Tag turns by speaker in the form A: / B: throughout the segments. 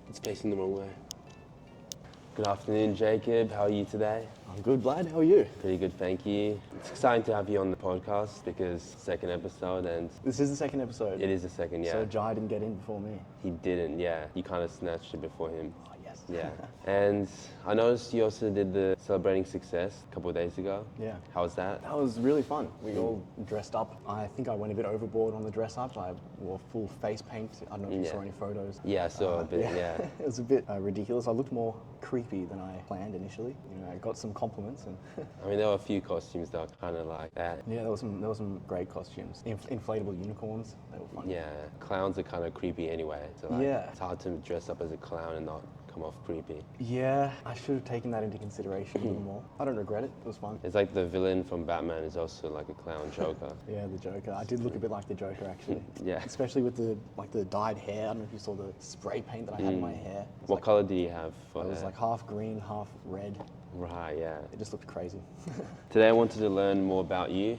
A: It's facing the wrong way. Good afternoon, Jacob. How are you today?
B: I'm good, Vlad. How are you?
A: Pretty good, thank you. It's exciting to have you on the podcast because second episode and...
B: This is the second episode.
A: It is the second, yeah.
B: So Jai didn't get in before me.
A: He didn't, yeah. You kind of snatched it before him.
B: Oh, yes.
A: Yeah. And I noticed you also did the Celebrating Success a couple of days ago.
B: Yeah.
A: How was that?
B: That was really fun. We all dressed up. I think I went a bit overboard on the dress up. I wore full face paint. I don't know if you saw any photos.
A: Yeah, I saw a bit, yeah.
B: It was a bit ridiculous. I looked more creepy than I planned initially. You know, I got some compliments and...
A: I mean, there were a few costumes that were kind of like that.
B: Yeah, there were some great costumes. Inflatable unicorns, they were fun.
A: Yeah, clowns are kind of creepy anyway. So like,
B: Yeah.
A: It's hard to dress up as a clown and not come off creepy.
B: Yeah, I should have taken that into consideration a little more. I don't regret it. It was fun.
A: It's like the villain from Batman is also like a clown Joker.
B: Yeah, the Joker. I did look a bit like the Joker, actually.
A: Yeah.
B: Especially with the dyed hair. I don't know if you saw the spray paint that I had in my hair.
A: What color do you have for
B: It was
A: hair?
B: like half green, half red.
A: Right, yeah.
B: It just looked crazy.
A: Today I wanted to learn more about you.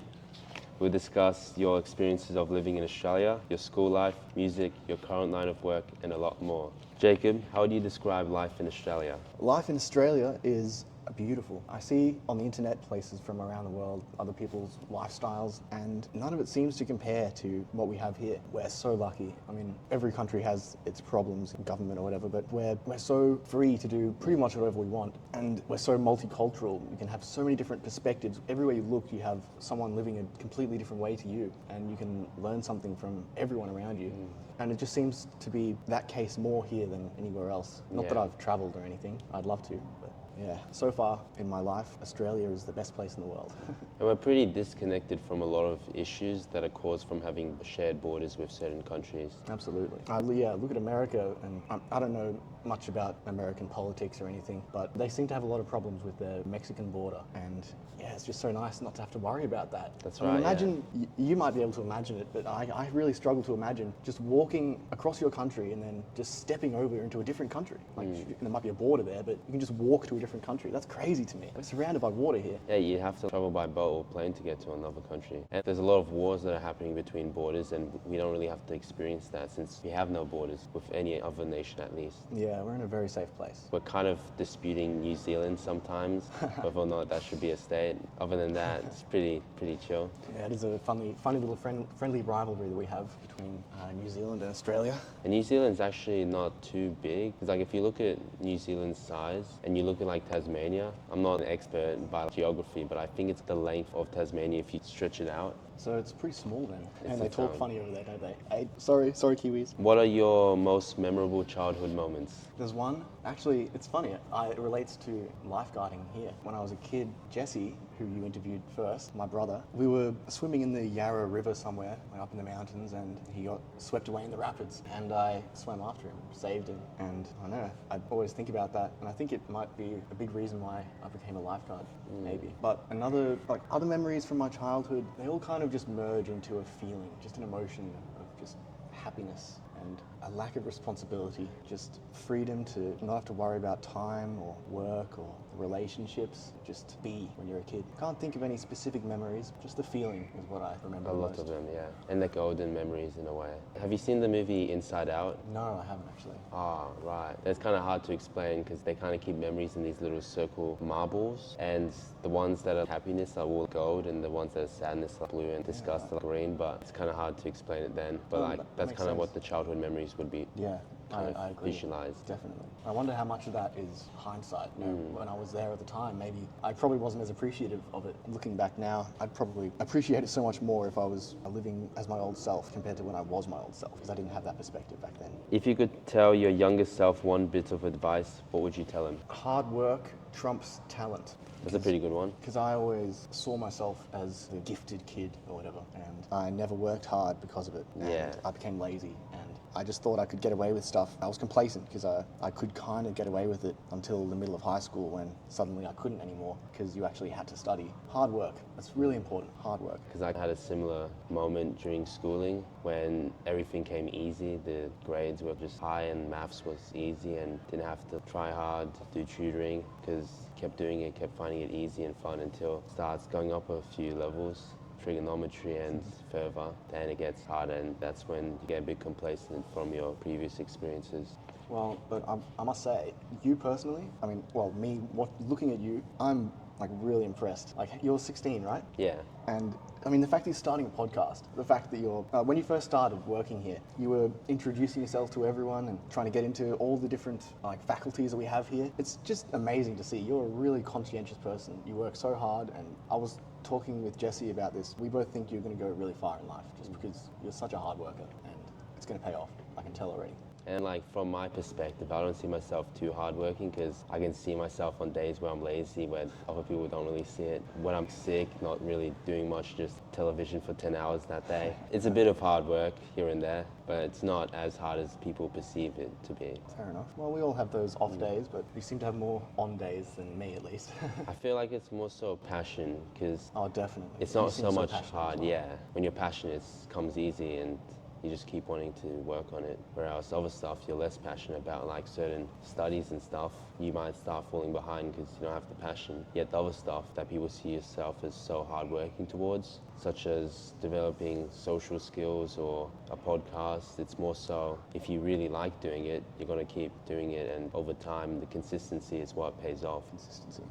A: We'll discuss your experiences of living in Australia, your school life, music, your current line of work, and a lot more. Jacob, how would you describe life in Australia?
B: Life in Australia is beautiful. I see on the internet places from around the world, other people's lifestyles, and none of it seems to compare to what we have here. We're so lucky. I mean, every country has its problems, government or whatever, but we're so free to do pretty much whatever we want. And we're so multicultural. You can have so many different perspectives. Everywhere you look, you have someone living a completely different way to you, and you can learn something from everyone around you. And it just seems to be that case more here than anywhere else. Not that I've traveled or anything. I'd love to, but yeah. So far in my life, Australia is the best place in the world.
A: And we're pretty disconnected from a lot of issues that are caused from having shared borders with certain countries.
B: Absolutely. Yeah, look at America, and I don't know much about American politics or anything, but they seem to have a lot of problems with their Mexican border, and yeah, it's just so nice not to have to worry about that.
A: That's
B: I mean,
A: right,
B: imagine, you might be able to imagine it, but I really struggle to imagine just walking across your country and then just stepping over into a different country. Like, there might be a border there, but you can just walk to a different country. That's crazy to me. We're surrounded by water here.
A: Yeah, you have to travel by boat or plane to get to another country. And there's a lot of wars that are happening between borders, and we don't really have to experience that since we have no borders with any other nation at least.
B: Yeah, we're in a very safe place.
A: We're kind of disputing New Zealand sometimes, whether or not that should be a state. Other than that, it's pretty chill.
B: Yeah, it is a funny little friendly rivalry that we have between New Zealand and Australia.
A: And New Zealand's actually not too big. Because like if you look at New Zealand's size and you look at like Tasmania, I'm not an expert by geography, but I think it's the length of Tasmania if you stretch it out.
B: So it's pretty small then.
A: It's
B: And they
A: a
B: talk
A: town.
B: funny over there, don't they? Hey, sorry Kiwis.
A: What are your most memorable childhood moments?
B: There's one, actually, it's funny. It relates to lifeguarding here. When I was a kid, Jesse, who you interviewed first, my brother, we were swimming in the Yarra River somewhere, like up in the mountains, and he got swept away in the rapids. And I swam after him, saved him. And I don't know, I always think about that. And I think it might be a big reason why I became a lifeguard, maybe. But other memories from my childhood, they all kind of just merge into a feeling, just an emotion of just happiness and a lack of responsibility, just freedom to not have to worry about time or work or relationships, just be when you're a kid. Can't think of any specific memories, just the feeling is what I remember
A: A lot
B: most.
A: of them, yeah. And the golden memories in a way. Have you seen the movie Inside Out?
B: No, I haven't actually.
A: Ah, right. It's kind of hard to explain because they kind of keep memories in these little circle marbles, and the ones that are happiness are all gold, and the ones that are sadness are blue, and disgust are green. But it's kind of hard to explain it then. But like
B: that
A: that's
B: makes
A: kind of
B: sense.
A: what the childhood memories would be.
B: Yeah, I agree.
A: Visualized.
B: Definitely. I wonder how much of that is hindsight. You know, when I was there at the time, maybe I probably wasn't as appreciative of it. Looking back now, I'd probably appreciate it so much more if I was living as my old self compared to when I was my old self, because I didn't have that perspective back then.
A: If you could tell your younger self one bit of advice, what would you tell him?
B: Hard work trumps talent.
A: That's a pretty good one.
B: Because I always saw myself as a gifted kid or whatever, and I never worked hard because of it. And
A: Yeah.
B: I became lazy, and I just thought I could get away with stuff. I was complacent because I could kind of get away with it until the middle of high school, when suddenly I couldn't anymore because you actually had to study. Hard work. That's really important. Hard work.
A: Because I had a similar moment during schooling when everything came easy. The grades were just high and maths was easy, and didn't have to try hard to do tutoring because kept doing it, kept finding it easy and fun until it starts going up a few levels. trigonometry and further, then it gets harder, and that's when you get a bit complacent from your previous experiences.
B: Well, but I must say, you personally, I mean, well, me, looking at you, I'm like really impressed. Like, you're 16, right?
A: Yeah.
B: And I mean, the fact that you're starting a podcast, the fact that you're, when you first started working here, you were introducing yourself to everyone and trying to get into all the different like faculties that we have here. It's just amazing to see. You're a really conscientious person. You work so hard, and I was talking with Jesse about this. We both think you're going to go really far in life just because you're such a hard worker, and it's going to pay off. I can tell already.
A: And like from my perspective, I don't see myself too hardworking because I can see myself on days where I'm lazy, where other people don't really see it. When I'm sick, not really doing much, just television for 10 hours that day. It's a bit of hard work here and there, but it's not as hard as people perceive it to be.
B: Fair enough. Well, we all have those off days, but you seem to have more on days than me, at least.
A: I feel like it's more so passion because
B: Oh, definitely.
A: it's
B: You
A: not
B: seem
A: so much
B: passionate
A: hard,
B: as well.
A: yeah. When you're passionate, it comes easy and you just keep wanting to work on it. Whereas other stuff you're less passionate about, like certain studies and stuff, you might start falling behind because you don't have the passion. Yet the other stuff that people see yourself as so hard working towards, such as developing social skills or a podcast, it's more so if you really like doing it, you're going to keep doing it, and over time the consistency is what pays off.
B: Consistency.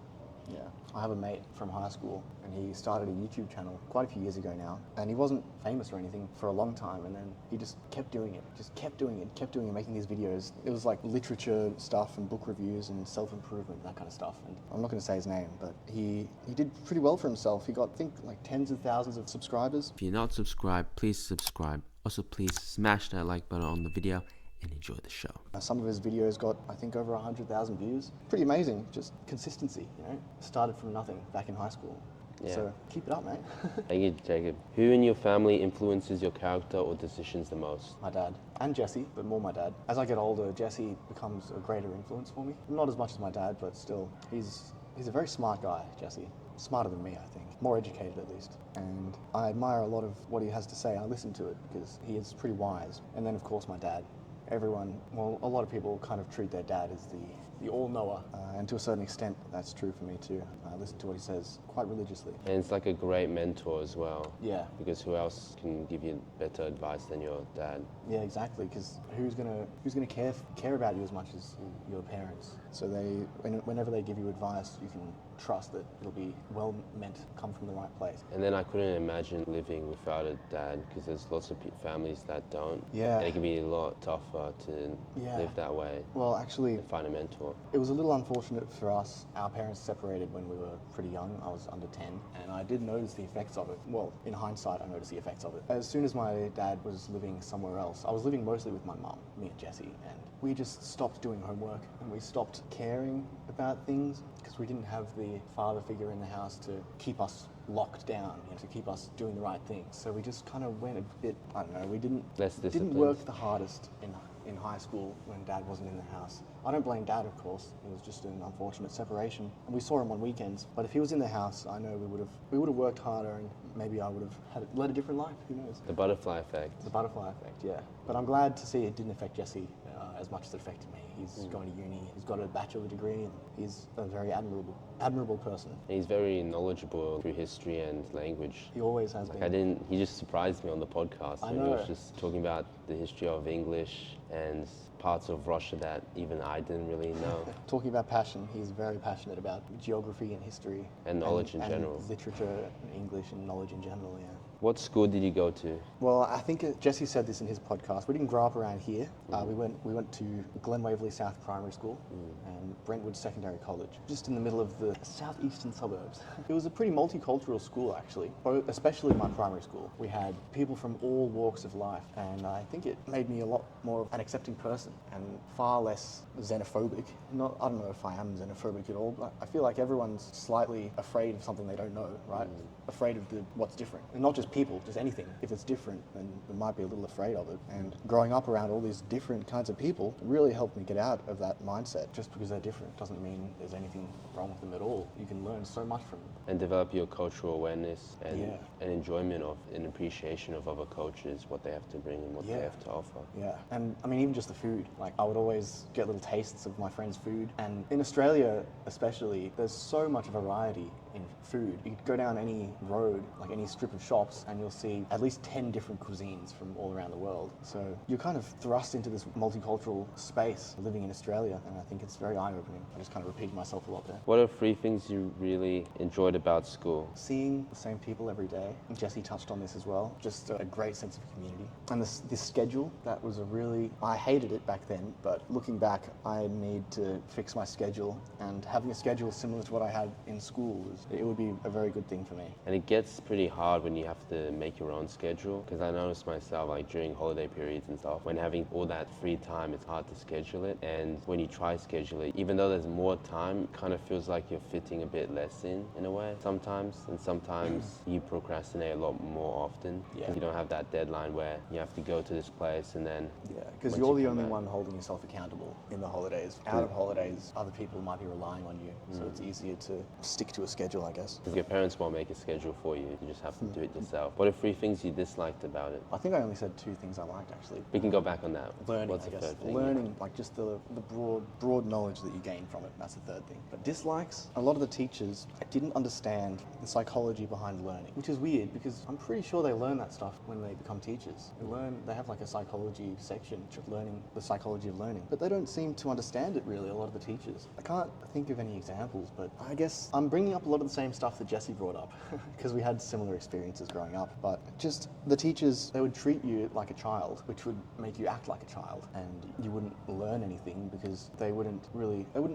B: Yeah. I have a mate from high school, and he started a YouTube channel quite a few years ago now, and he wasn't famous or anything for a long time, and then he just kept doing it, making these videos. It was like literature stuff and book reviews and self-improvement, that kind of stuff. And I'm not going to say his name, but he did pretty well for himself. He got, I think, like tens of thousands of subscribers.
A: If you're not subscribed, please subscribe. Also, please smash that like button on the video and enjoy the show.
B: Some of his videos got, I think, over 100,000 views. Pretty amazing, just consistency, you know? Started from nothing back in high school.
A: Yeah.
B: So keep it up, mate.
A: Thank you, Jacob. Who in your family influences your character or decisions the most?
B: My dad and Jesse, but more my dad. As I get older, Jesse becomes a greater influence for me. Not as much as my dad, but still, he's a very smart guy, Jesse. Smarter than me, I think. More educated, at least. And I admire a lot of what he has to say. I listen to it because he is pretty wise. And then, of course, my dad. Everyone, well, a lot of people kind of treat their dad as the all-knower, and to a certain extent, that's true for me too. I listen to what he says quite religiously.
A: And it's like a great mentor as well.
B: Yeah.
A: Because who else can give you better advice than your dad?
B: Yeah, exactly. Because who's gonna care about you as much as your parents? So whenever they give you advice, you can trust that it'll be well meant, come from the right place.
A: And then I couldn't imagine living without a dad because there's lots of families that don't.
B: Yeah.
A: And it can be a lot tougher to
B: Yeah.
A: live that way.
B: Well, actually,
A: And find a mentor.
B: it was a little unfortunate for us. Our parents separated when we were pretty young. I was under 10, and I did notice the effects of it. Well, in hindsight, I noticed the effects of it. As soon as my dad was living somewhere else, I was living mostly with my mum, me and Jesse, and we just stopped doing homework, and we stopped caring about things because we didn't have the father figure in the house to keep us locked down, you know, to keep us doing the right things. So we just kind of went a bit, I don't know, we didn't work the hardest in high school when dad wasn't in the house. I don't blame dad, of course. It was just an unfortunate separation, and we saw him on weekends. But if he was in the house, I know we would have worked harder, and maybe I would have led a different life. Who knows?
A: The butterfly effect.
B: The butterfly effect, yeah. But I'm glad to see it didn't affect Jesse as much as it affected me. He's going to uni. He's got a bachelor degree, and he's a very admirable person.
A: And he's very knowledgeable through history and language.
B: He always has been.
A: He just surprised me on the podcast when he was just talking about the history of English and parts of Russia that even I didn't really know.
B: Talking about passion, he's very passionate about geography and history.
A: And knowledge in general.
B: Literature, and English, and knowledge in general, yeah.
A: What school did you go to?
B: Well, I think Jesse said this in his podcast. We didn't grow up around here. We went to Glen Waverley South Primary School and Brentwood Secondary College, just in the middle of the southeastern suburbs. It was a pretty multicultural school, actually, especially my primary school. We had people from all walks of life, and I think it made me a lot more of an accepting person and far less xenophobic. I don't know if I am xenophobic at all, but I feel like everyone's slightly afraid of something they don't know, right? Afraid of what's different. And not just people, just anything. If it's different, then we might be a little afraid of it. And growing up around all these different kinds of people really helped me get out of that mindset. Just because they're different doesn't mean there's anything wrong with them at all. You can learn so much from them.
A: And develop your cultural awareness and
B: Yeah.
A: an enjoyment of and appreciation of other cultures, what they have to bring and what they have to offer.
B: Yeah, and I mean, even just the food. Like, I would always get little tastes of my friend's food. And in Australia, especially, there's so much variety in food. You could go down any road, like any strip of shops, and you'll see at least 10 different cuisines from all around the world. So you're kind of thrust into this multicultural space living in Australia, and I think it's very eye-opening. I just kind of repeated myself a lot there.
A: What are 3 things you really enjoyed about school?
B: Seeing the same people every day. Jesse touched on this as well. Just a great sense of community. And this schedule, that was I hated it back then, but looking back, I need to fix my schedule, and having a schedule similar to what I had in school, it would be a very good thing for me.
A: And it gets pretty hard when you have to make your own schedule, because I noticed myself, like during holiday periods and stuff, when having all that free time, it's hard to schedule it. And when you try schedule it, even though there's more time, it kind of feels like you're fitting a bit less in a way sometimes. And sometimes you procrastinate a lot more often.
B: Yeah.
A: You don't have that deadline where you have to go to this place and then...
B: Yeah, because you're the only one holding yourself accountable in the holidays. Out of holidays, other people might be relying on you, so it's easier to stick to a schedule, I guess.
A: Because your parents won't make a schedule for you. You just have to do it yourself. What are 3 things you disliked about it?
B: I think I only said 2 things I liked, actually.
A: We can go back on that.
B: Learning,
A: What's
B: I
A: the
B: guess.
A: third thing?
B: Learning, like just the broad knowledge that you gain from it. That's the third thing. But dislikes, a lot of the teachers didn't understand the psychology behind learning, which is weird because I'm pretty sure they learn that stuff when they become teachers. They have like a psychology section, learning the psychology of learning, but they don't seem to understand it really, a lot of the teachers. I can't think of any examples, but I guess I'm bringing up a lot of the same stuff that Jesse brought up because we had similar experiences growing up. But just the teachers, they would treat you like a child, which would make you act like a child, and you wouldn't learn anything because they wouldn't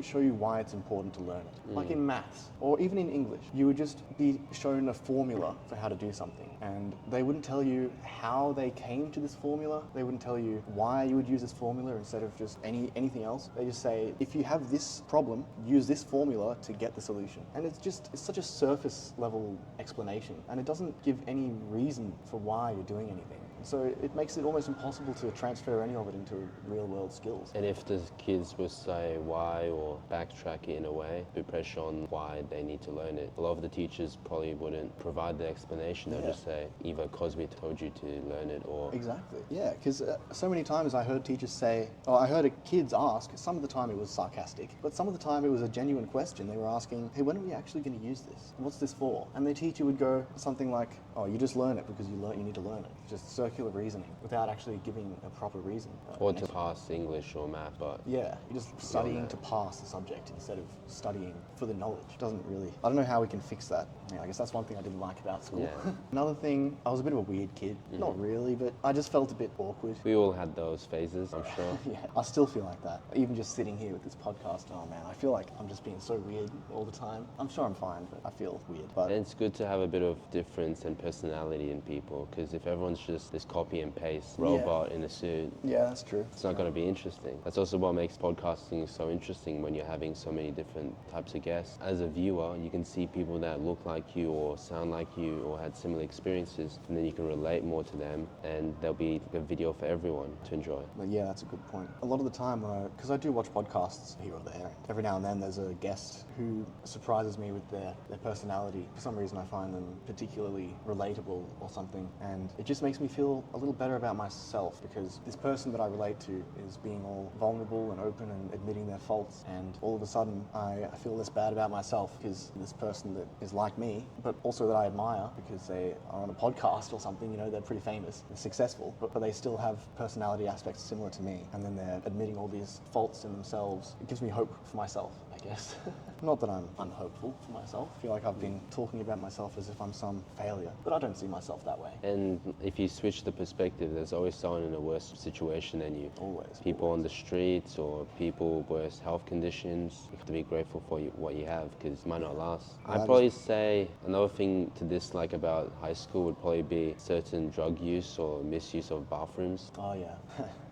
B: show you why it's important to learn it. Like in maths or even in English, you would just be shown a formula for how to do something, and they wouldn't tell you how they came to this formula. They wouldn't tell you why you would use this formula instead of just anything else. They just say, if you have this problem, use this formula to get the solution. And it's such a surface level explanation, and it doesn't give any reason for why you're doing anything. So it makes it almost impossible to transfer any of it into real world skills.
A: And if the kids would say why or backtrack it in a way, put pressure on why they need to learn it, a lot of the teachers probably wouldn't provide the explanation. They'll just say, either because we told you to learn it or...
B: Exactly. Yeah, because so many times I heard teachers say, or I heard kids ask, some of the time it was sarcastic, but some of the time it was a genuine question. They were asking, hey, when are we actually going to use this? What's this for? And the teacher would go something like, oh, you just learn it because you need to learn it. Just circular reasoning without actually giving a proper reason.
A: Or to pass English or math, but...
B: Yeah, you're just studying to pass the subject instead of studying for the knowledge. Doesn't really... I don't know how we can fix that. Yeah, I guess that's one thing I didn't like about school.
A: Yeah.
B: Another thing, I was a bit of a weird kid. Not really, but I just felt a bit awkward.
A: We all had those phases, I'm sure.
B: Yeah, I still feel like that. Even just sitting here with this podcast, oh man, I feel like I'm just being so weird all the time. I'm sure I'm fine, but I feel weird. But
A: And it's good to have a bit of difference and personality in people, because if everyone's just this copy and paste robot in a suit,
B: yeah, that's true.
A: it's not going to be interesting. That's also what makes podcasting so interesting, when you're having so many different types of guests. As a viewer, you can see people that look like you or sound like you or had similar experiences, and then you can relate more to them, and there'll be a video for everyone to enjoy.
B: But yeah, that's a good point. A lot of the time, because I do watch podcasts here or there, every now and then there's a guest who surprises me with their personality. For some reason I find them particularly relatable or something, and it just makes me feel a little better about myself, because this person that I relate to is being all vulnerable and open and admitting their faults, and all of a sudden I feel less bad about myself because this person that is like me, but also that I admire because they are on a podcast or something, they're pretty famous, they're successful, but they still have personality aspects similar to me, and then they're admitting all these faults in themselves. It gives me hope for myself, I guess. Not that I'm unhopeful for myself. I feel like I've been talking about myself as if I'm some failure, but I don't see myself that way.
A: And if you switch the perspective, there's always someone in a worse situation than you.
B: Always.
A: People on the streets or people with worse health conditions. You have to be grateful for what you have, because it might not last. I'd probably say another thing to dislike about high school would probably be certain drug use or misuse of bathrooms.
B: Oh yeah.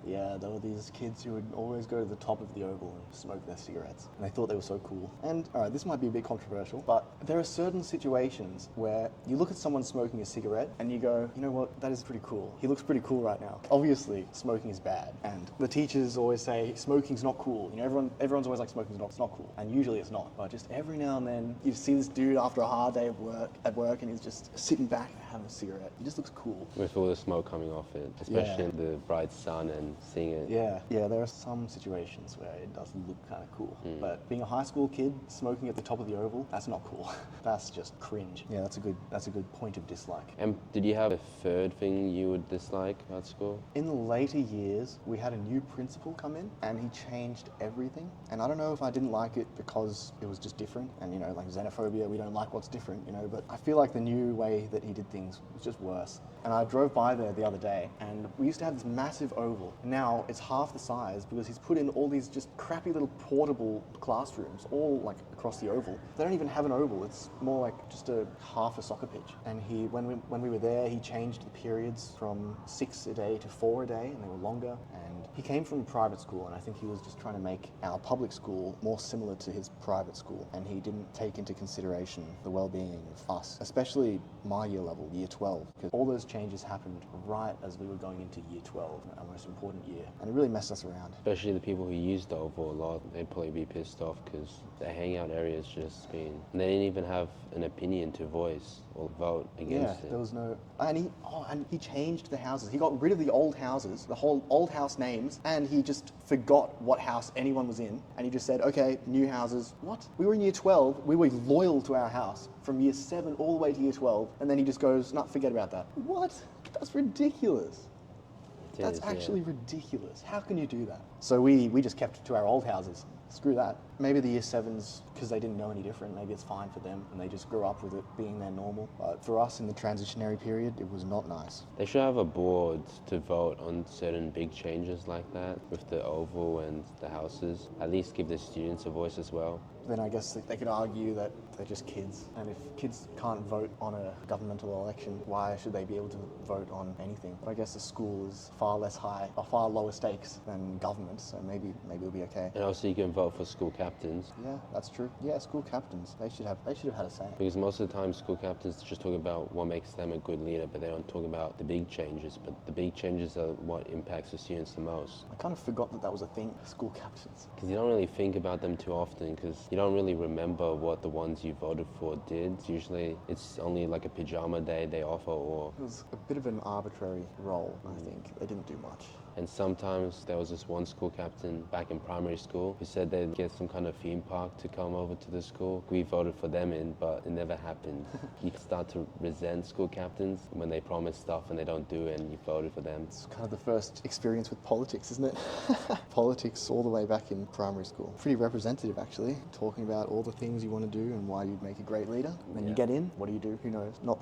B: Yeah, there were these kids who would always go to the top of the oval and smoke their cigarettes, and they thought they were so cool. And alright, this might be a bit controversial, but there are certain situations where you look at someone smoking a cigarette and you go, you know what, that is pretty cool. He looks pretty cool right now. Obviously, smoking is bad, and the teachers always say smoking's not cool. Everyone's always like smoking's not cool, and usually it's not. But just every now and then, you see this dude after a hard day of work, and he's just sitting back and having a cigarette. He just looks cool.
A: With all the smoke coming off it, especially in the bright sun and seeing it.
B: Yeah, there are some situations where it does look kind of cool. But being a high school kid smoking at the top of the oval, that's not cool. That's just cringe. Yeah, that's a good point of dislike.
A: And did you have a third thing you would dislike about school?
B: In the later years, we had a new principal come in and he changed everything. And I don't know if I didn't like it because it was just different and, you know, like xenophobia, we don't like what's different, you know, but I feel like the new way that he did things was just worse. And I drove by there the other day and we used to have this massive oval. Now it's half the size because he's put in all these just crappy little portable classrooms all like across the oval. They don't even have an oval, it's more like just a half a soccer pitch. And when we were there, he changed the periods from 6 a day to 4 a day and they were longer. And he came from a private school and I think he was just trying to make our public school more similar to his private school. And he didn't take into consideration the well-being of us, especially my year level, year 12, because all those changes happened right as we were going into year 12, our most important year. And it really messed us around.
A: Especially the people who use the oval a lot, they'd probably be pissed off because the hangout area's just been... And they didn't even have an opinion to voice or vote against it.
B: There was no... And he changed the houses. He got rid of the old houses, the whole old house names, and he just forgot what house anyone was in. And he just said, okay, new houses. What? We were in year 12. We were loyal to our house from year 7 all the way to year 12. And then he just goes, nah, forget about that. What? That's ridiculous. That's actually ridiculous. How can you do that? So we just kept to our old houses. Screw that. Maybe the year 7s, because they didn't know any different, maybe it's fine for them and they just grew up with it being their normal. But for us in the transitionary period, it was not nice.
A: They should have a board to vote on certain big changes like that with the oval and the houses. At least give the students a voice as well.
B: Then I guess they could argue that they're just kids. And if kids can't vote on a governmental election, why should they be able to vote on anything? But I guess the school is far lower stakes than government, so maybe it'll be okay.
A: And also you can vote for school captains.
B: Yeah, that's true. Yeah, school captains. They should have had a say.
A: Because most of the time school captains just talk about what makes them a good leader, but they don't talk about the big changes. But the big changes are what impacts the students the most.
B: I kind of forgot that was a thing, school captains.
A: Because you don't really think about them too often, because you don't really remember what the ones you voted for did. Usually it's only like a pajama day they offer, or...
B: It was a bit of an arbitrary role, I think. They didn't do much.
A: And sometimes there was this one school captain back in primary school who said they'd get some kind of theme park to come over to the school. We voted for them in, but it never happened. You start to resent school captains when they promise stuff and they don't do it and you voted for them.
B: It's kind of the first experience with politics, isn't it? Politics all the way back in primary school. Pretty representative, actually. Talking about all the things you want to do and why you'd make a great leader. Then you get in, what do? Who knows? Not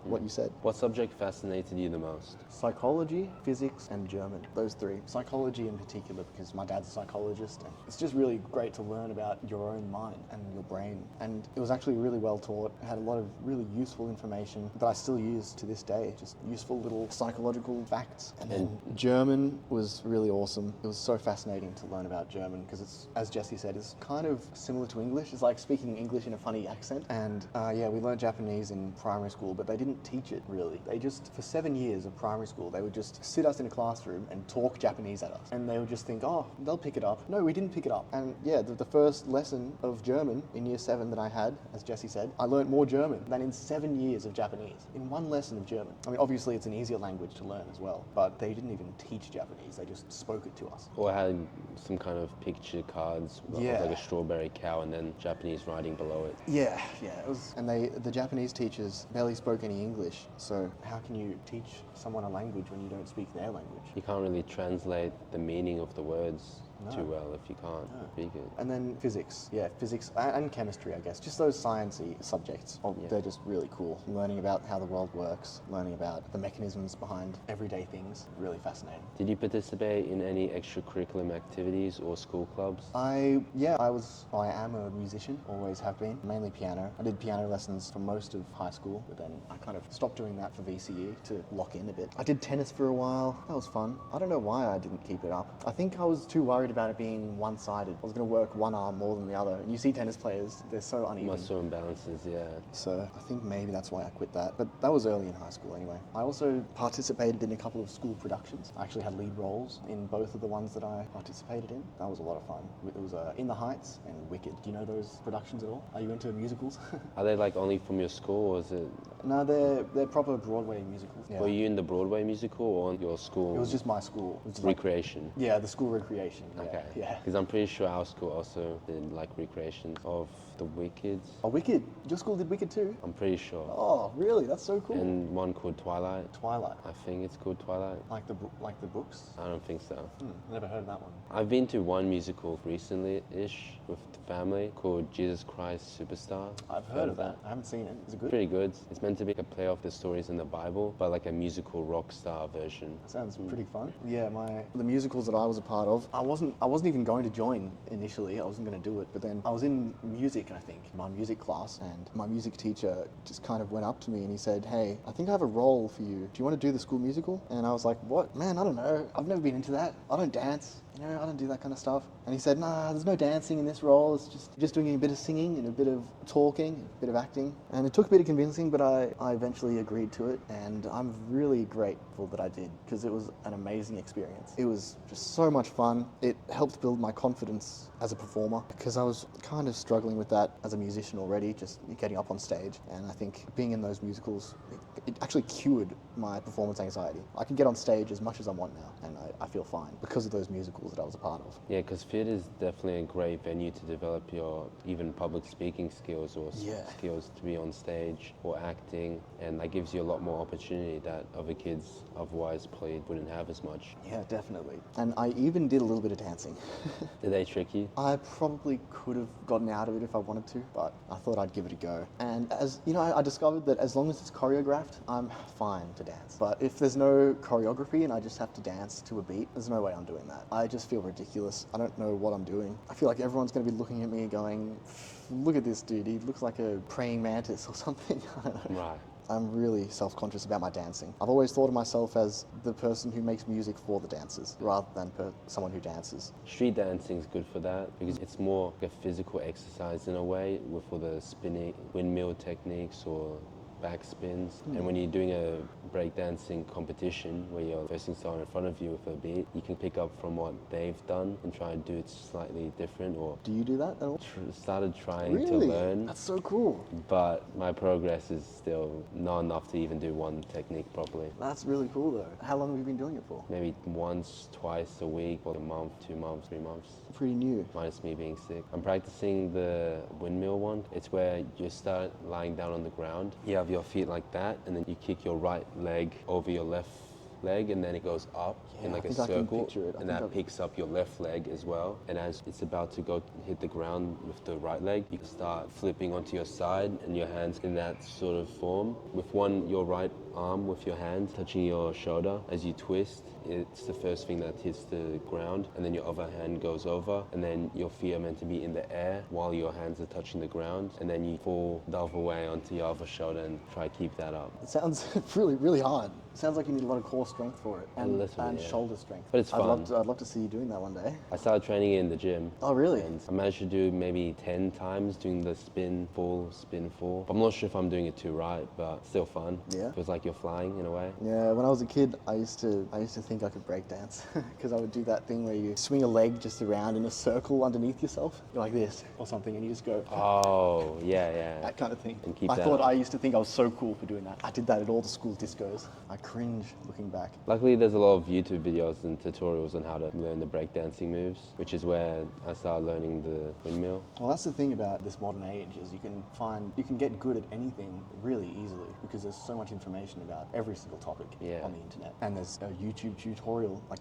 B: what you said.
A: What subject fascinated you the most?
B: Psychology, physics, and German. Those 3. Psychology in particular, because my dad's a psychologist, and it's just really great to learn about your own mind and your brain. And it was actually really well taught. It had a lot of really useful information that I still use to this day. Just useful little psychological facts. And then German was really awesome. It was so fascinating to learn about German because it's, as Jesse said, it's kind of similar to English. It's like speaking English in a funny accent. And we learned Japanese in primary school, but they didn't teach it really. They just, for 7 years of primary school, they would just sit us in a classroom and talk Japanese at us. And they would just think, oh, they'll pick it up. No, we didn't pick it up. And yeah, the first lesson of German in year 7 that I had, as Jesse said, I learned more German than in 7 years of Japanese. In one lesson of German. I mean, obviously it's an easier language to learn as well, but they didn't even teach Japanese. They just spoke it to us.
A: Or had some kind of picture cards of like a strawberry cow and then Japanese writing below it.
B: Yeah, it was. And the Japanese teachers barely spoke any English. So how can you teach someone a language when you don't speak their language?
A: You can't really translate the meaning of the words too well if you can't speak it.
B: And then physics. Yeah, physics and chemistry, I guess. Just those sciencey subjects. They're just really cool. Learning about how the world works, learning about the mechanisms behind everyday things. Really fascinating.
A: Did you participate in any extracurricular activities or school clubs?
B: I am a musician, always have been, mainly piano. I did piano lessons for most of high school, but then I kind of stopped doing that for VCE to lock in a bit. I did tennis for a while. That was fun. I don't know why I didn't keep it up. I think I was too worried worried about it being one-sided. I was going to work one arm more than the other. And you see tennis players, they're so uneven.
A: Muscle imbalances, yeah.
B: So I think maybe that's why I quit that. But that was early in high school anyway. I also participated in a couple of school productions. I actually had lead roles in both of the ones that I participated in. That was a lot of fun. It was In the Heights and Wicked. Do you know those productions at all? Are you into musicals?
A: Are they like only from your school, or is it?
B: No, they're proper Broadway musicals. Yeah.
A: Were you in the Broadway musical or your school?
B: It was just my school. It was just
A: Recreation.
B: yeah, the school recreation. Yeah.
A: Okay.
B: Yeah.
A: Because I'm pretty sure our school also did like recreations of the Wickeds.
B: Oh, Wicked. Your school did Wicked too?
A: I'm pretty sure.
B: Oh, really? That's so cool.
A: And one called Twilight.
B: Twilight.
A: I think it's called Twilight.
B: Like the books?
A: I don't think so.
B: Never heard of that one.
A: I've been to one musical recently-ish with the family called Jesus Christ Superstar.
B: I've heard of that. I haven't seen it. Is it good?
A: Pretty good. It's meant to be a play off the stories in the Bible, but like a musical rock star version.
B: Sounds pretty fun. Yeah, the musicals that I was a part of, I wasn't even going to join initially. I wasn't going to do it, but then I was in music, I think, my music class, and my music teacher just kind of went up to me and he said, "Hey, I think I have a role for you. Do you want to do the school musical?" And I was like, "What? Man, I don't know. I've never been into that. I don't dance. I don't do that kind of stuff." And he said, "Nah, there's no dancing in this role. It's just doing a bit of singing and a bit of talking, a bit of acting." And it took a bit of convincing, but I eventually agreed to it. And I'm really grateful that I did, because it was an amazing experience. It was just so much fun. It helped build my confidence as a performer, because I was kind of struggling with that as a musician already, just getting up on stage. And I think being in those musicals, it actually cured my performance anxiety. I can get on stage as much as I want now, and I feel fine because of those musicals that I was a part of.
A: Yeah, because theatre is definitely a great venue to develop your even public speaking skills or skills to be on stage or acting, and that gives you a lot more opportunity that other kids otherwise probably wouldn't have as much.
B: Yeah, definitely. And I even did a little bit of dancing.
A: Did they trick you?
B: I probably could have gotten out of it if I wanted to, but I thought I'd give it a go. And as you know, I discovered that as long as it's choreographed, I'm fine to dance. But if there's no choreography and I just have to dance to a beat, there's no way I'm doing that. I just feel ridiculous. I don't know what I'm doing. I feel like everyone's going to be looking at me going, "Look at this dude, he looks like a praying mantis or something." I don't know.
A: Right.
B: I'm really self-conscious about my dancing. I've always thought of myself as the person who makes music for the dancers, rather than someone who dances.
A: Street dancing is good for that because it's more like a physical exercise in a way, with all the spinning, windmill techniques or back spins. And when you're doing a breakdancing competition where you're versing someone in front of you with a beat, you can pick up from what they've done and try and do it slightly different. Or
B: do you do that at all?
A: Started trying to
B: Really?
A: learn.
B: That's so cool.
A: But my progress is still not enough to even do one technique properly.
B: That's really cool though. How long have you been doing it for?
A: Maybe once, twice a week, or a month, 2 months, 3 months.
B: Pretty new.
A: Minus me being sick. I'm practicing the windmill one. It's where you start lying down on the ground. You have your feet like that, and then you kick your right leg over your left leg, and then it goes up in like a circle, and that picks up your left leg as well. And as it's about to go hit the ground with the right leg, you can start flipping onto your side, and your hands in that sort of form. With your right arm with your hand touching your shoulder as you twist, it's the first thing that hits the ground, and then your other hand goes over, and then your feet are meant to be in the air while your hands are touching the ground, and then you fall the other way onto your other shoulder and try to keep that up.
B: It sounds really, really hard. It sounds like you need a lot of core strength for it, and shoulder strength.
A: But it's fun.
B: I'd love to see you doing that one day.
A: I started training in the gym.
B: Oh, really?
A: And I managed to do maybe 10 times doing the spin, fall. I'm not sure if I'm doing it too right, but still fun.
B: Yeah.
A: Feels like you're flying in a way.
B: Yeah, when I was a kid, I used to think I could break dance because I would do that thing where you swing a leg just around in a circle underneath yourself, like this or something, and you just go.
A: Oh, yeah.
B: That kind of thing.
A: And keep
B: I
A: that
B: thought
A: up.
B: I used to think I was so cool for doing that. I did that at all the school discos. I cringe looking back.
A: Luckily, there's a lot of YouTube videos and tutorials on how to learn the breakdancing moves, which is where I started learning the windmill.
B: Well, that's the thing about this modern age, is you can get good at anything really easily because there's so much information about every single topic on the internet. And there's a YouTube tutorial, like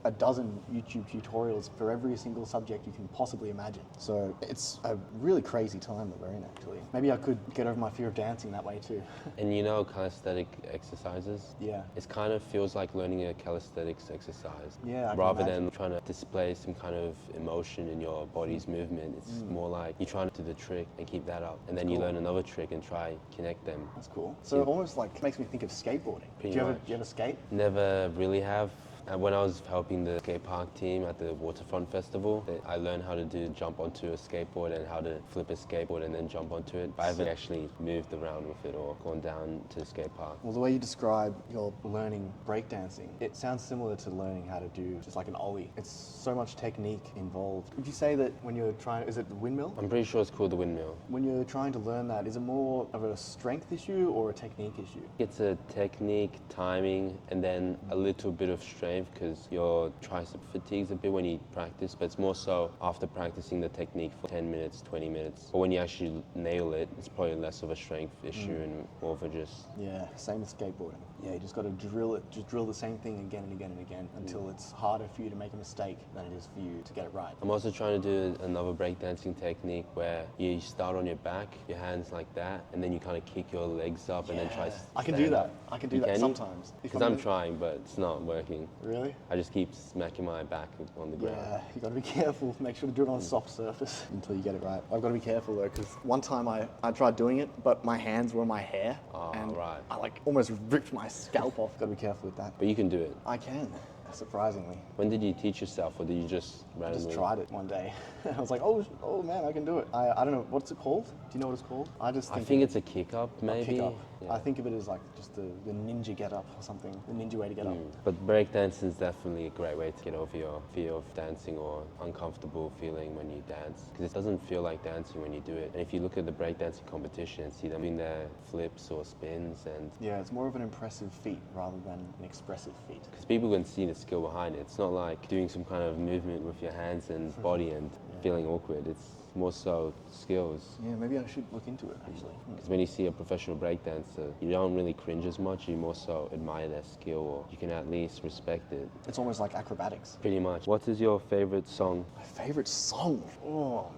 B: a dozen YouTube tutorials for every single subject you can possibly imagine. So it's a really crazy time that we're in, actually. Maybe I could get over my fear of dancing that way too.
A: And calisthenic exercises?
B: Yeah.
A: It kind of feels like learning a calisthenics exercise.
B: Yeah,
A: rather than trying to display some kind of emotion in your body's movement. It's more like you're trying to do the trick and keep that up. And then you learn another trick and try connect them.
B: That's cool. So it almost like makes me think of skateboarding. Do you ever skate?
A: Never really have And when I was helping the skate park team at the waterfront festival, I learned how to jump onto a skateboard and how to flip a skateboard and then jump onto it. But I haven't actually moved around with it or gone down to the skate park.
B: Well, the way you describe your learning breakdancing, it sounds similar to learning how to do just like an ollie. It's so much technique involved. Would you say that when you're trying, is it the windmill?
A: I'm pretty sure it's called the windmill.
B: When you're trying to learn that, is it more of a strength issue or a technique issue?
A: It's a technique, timing, and then a little bit of strength because your tricep fatigues a bit when you practice, but it's more so after practicing the technique for 10 minutes, 20 minutes. But when you actually nail it, it's probably less of a strength issue and more of a just...
B: Yeah, same with skateboarding. Yeah, you just got to drill it, just drill the same thing again and again and again until it's harder for you to make a mistake than it is for you to get it right.
A: I'm also trying to do another breakdancing technique where you start on your back, your hands like that, and then you kind of kick your legs up and then try to
B: I can do that. I can do that sometimes.
A: Because I'm trying, but it's not working.
B: Really?
A: I just keep smacking my back on the ground.
B: Yeah, you got to be careful. Make sure to do it on a soft surface until you get it right. I've got to be careful though, because one time I tried doing it, but my hands were in my hair, and
A: right.
B: I like almost ripped my scalp off. Got to be careful with that.
A: But you can do it.
B: I can, surprisingly.
A: When did you teach yourself, or did you just randomly?
B: I just tried it one day. I was like, oh man, I can do it. I don't know, what's it called? Do you know what it's called? I think
A: it's a kick up, maybe.
B: Kick up.
A: Yeah.
B: I think of it as like just the ninja get up or something, the ninja way to get up.
A: But breakdancing is definitely a great way to get over your fear of dancing or uncomfortable feeling when you dance. Because it doesn't feel like dancing when you do it. And if you look at the breakdancing competition and see them doing their flips or spins and...
B: Yeah, it's more of an impressive feat rather than an expressive feat.
A: Because people can see the skill behind it. It's not like doing some kind of movement with your hands and body and feeling awkward. It's more so skills.
B: Yeah, maybe I should look into it actually.
A: Because when you see a professional breakdancer, you don't really cringe as much, you more so admire their skill, or you can at least respect it.
B: It's almost like acrobatics.
A: Pretty much. What is your favorite song?
B: My favorite song? Oh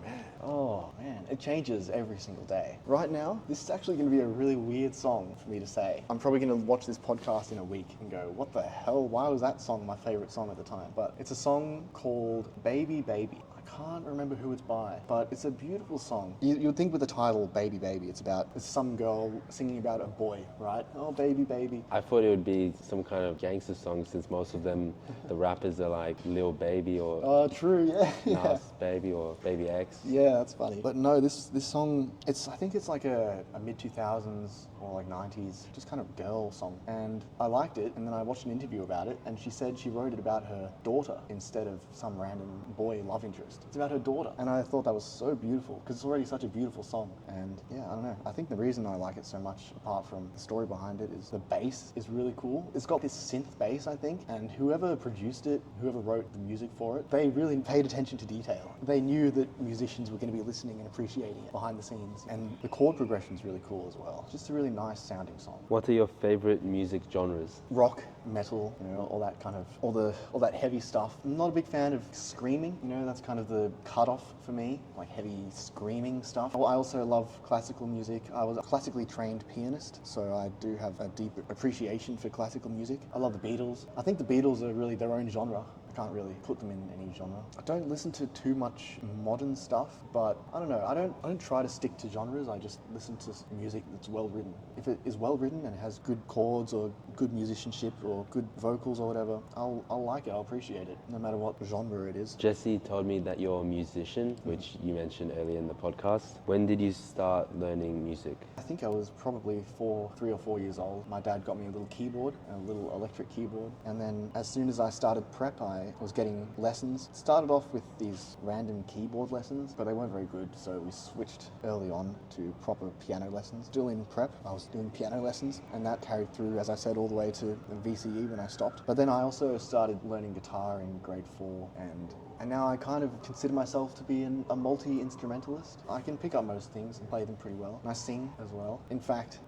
B: man, it changes every single day. Right now, this is actually going to be a really weird song for me to say. I'm probably going to watch this podcast in a week and go, what the hell, why was that song my favorite song at the time? But it's a song called Baby Baby. I can't remember who it's by, but it's a beautiful song. You'd think with the title Baby Baby, it's some girl singing about a boy, right? Oh, baby, baby.
A: I thought it would be some kind of gangster song, since most of them, the rappers are like Lil Baby or...
B: Oh, true, yeah.
A: Nas Baby or Baby X.
B: Yeah, that's funny. But no, this song, I think it's like a mid-2000s or like 90s, just kind of girl song. And I liked it, and then I watched an interview about it, and she said she wrote it about her daughter instead of some random boy love interest. It's about her daughter. And I thought that was so beautiful, because it's already such a beautiful song. And yeah, I don't know. I think the reason I like it so much, apart from the story behind it, is the bass is really cool. It's got this synth bass, I think, and whoever produced it, whoever wrote the music for it, they really paid attention to detail. They knew that musicians were going to be listening and appreciating it behind the scenes. And the chord progression is really cool as well. Just a really nice sounding song.
A: What are your favorite music genres?
B: Rock, metal, all that kind of, all that heavy stuff. I'm not a big fan of screaming, that's kind of the cutoff for me, like heavy screaming stuff. I also love classical music. I was a classically trained pianist, so I do have a deep appreciation for classical music. I love the Beatles. I think the Beatles are really their own genre. I can't really put them in any genre. I don't listen to too much modern stuff, but I don't know. I don't try to stick to genres. I just listen to music that's well written. If it is well written and it has good chords or good musicianship or good vocals or whatever, I'll like it. I'll appreciate it, no matter what genre it is.
A: Jesse told me that you're a musician, which you mentioned earlier in the podcast. When did you start learning music?
B: I think I was probably 3 or 4 years old. My dad got me a little keyboard, a little electric keyboard, and then as soon as I started prep, I was getting lessons. Started off with these random keyboard lessons, but they weren't very good, so we switched early on to proper piano lessons. Still in prep, I was doing piano lessons, and that carried through, as I said, all the way to the VCE when I stopped. But then I also started learning guitar in grade 4, and now I kind of consider myself to be a multi-instrumentalist. I can pick up most things and play them pretty well. And I sing as well. In fact,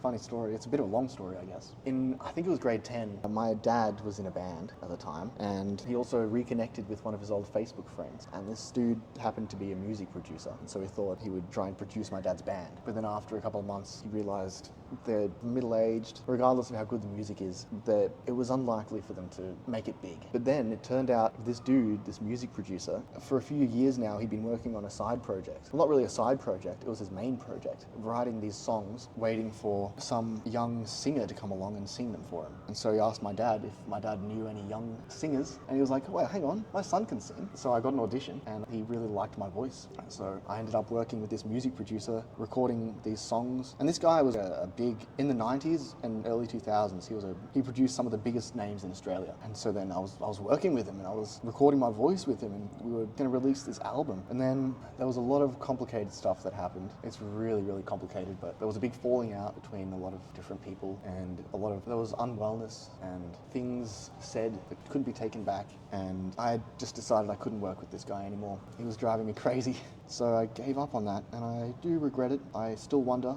B: funny story, it's a bit of a long story, I guess. I think it was grade 10, my dad was in a band at the time, and he also reconnected with one of his old Facebook friends. And this dude happened to be a music producer, and so he thought he would try and produce my dad's band. But then after a couple of months, he realized they're middle-aged, regardless of how good the music is, that it was unlikely for them to make it big. But then it turned out this dude, this music music producer. For a few years now, he'd been working on a side project. Well, not really a side project, it was his main project, writing these songs, waiting for some young singer to come along and sing them for him. And so he asked my dad if my dad knew any young singers, and he was like, "Wait, hang on, my son can sing." So I got an audition, and he really liked my voice. So I ended up working with this music producer, recording these songs. And this guy was a big, in the 90s and early 2000s, he produced some of the biggest names in Australia. And so then I was working with him, and I was recording my voice with him, and we were going to release this album. And then there was a lot of complicated stuff that happened. It's really, really complicated, but there was a big falling out between a lot of different people, and there was unwellness and things said that couldn't be taken back. And I just decided I couldn't work with this guy anymore. He was driving me crazy. So I gave up on that, and I do regret it. I still wonder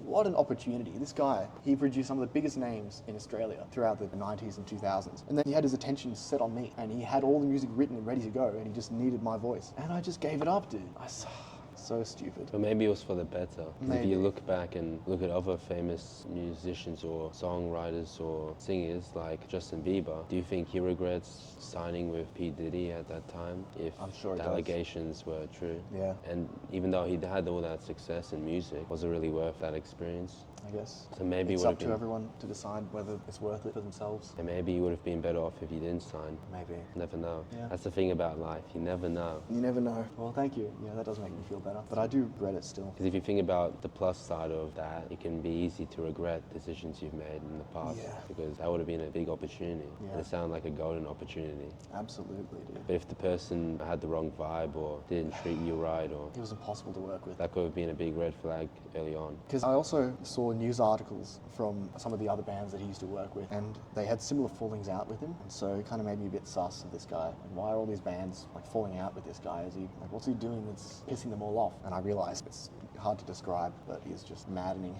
B: what an opportunity. This guy, he produced some of the biggest names in Australia throughout the 90s and 2000s. And then he had his attention set on me, and he had all the music written and ready to go, and he just needed my voice. And I just gave it up, dude. So stupid.
A: But maybe it was for the better. 'Cause if
B: Maybe.
A: you look back and look at other famous musicians or songwriters or singers like Justin Bieber, do you think he regrets signing with P. Diddy at that time if
B: I'm sure he
A: the
B: does.
A: allegations were true?
B: Yeah,
A: And even though he had all that success in music, was it really worth that experience?
B: I guess.
A: So maybe
B: It's
A: it would
B: up
A: have
B: to
A: been,
B: everyone to decide whether it's worth it for themselves.
A: and maybe he would have been better off if he didn't sign.
B: Maybe.
A: Never know.
B: Yeah.
A: That's the thing about life. You never know.
B: You never know. Well, thank you. Yeah, that does make me feel better. But I do regret it still.
A: Because if you think about the plus side of that, it can be easy to regret decisions you've made in the past.
B: Yeah.
A: Because that would have been a big opportunity.
B: Yeah.
A: And it sounded like a golden opportunity.
B: Absolutely, dude.
A: But if the person had the wrong vibe or didn't treat you right, or
B: It was impossible to work with.
A: that could have been a big red flag early on.
B: Because I also saw news articles from some of the other bands that he used to work with, and they had similar fallings out with him. And so it kind of made me a bit sus of this guy. Like, why are all these bands falling out with this guy? What's he doing that's pissing them all off? And I realized it's hard to describe, but he's just maddening.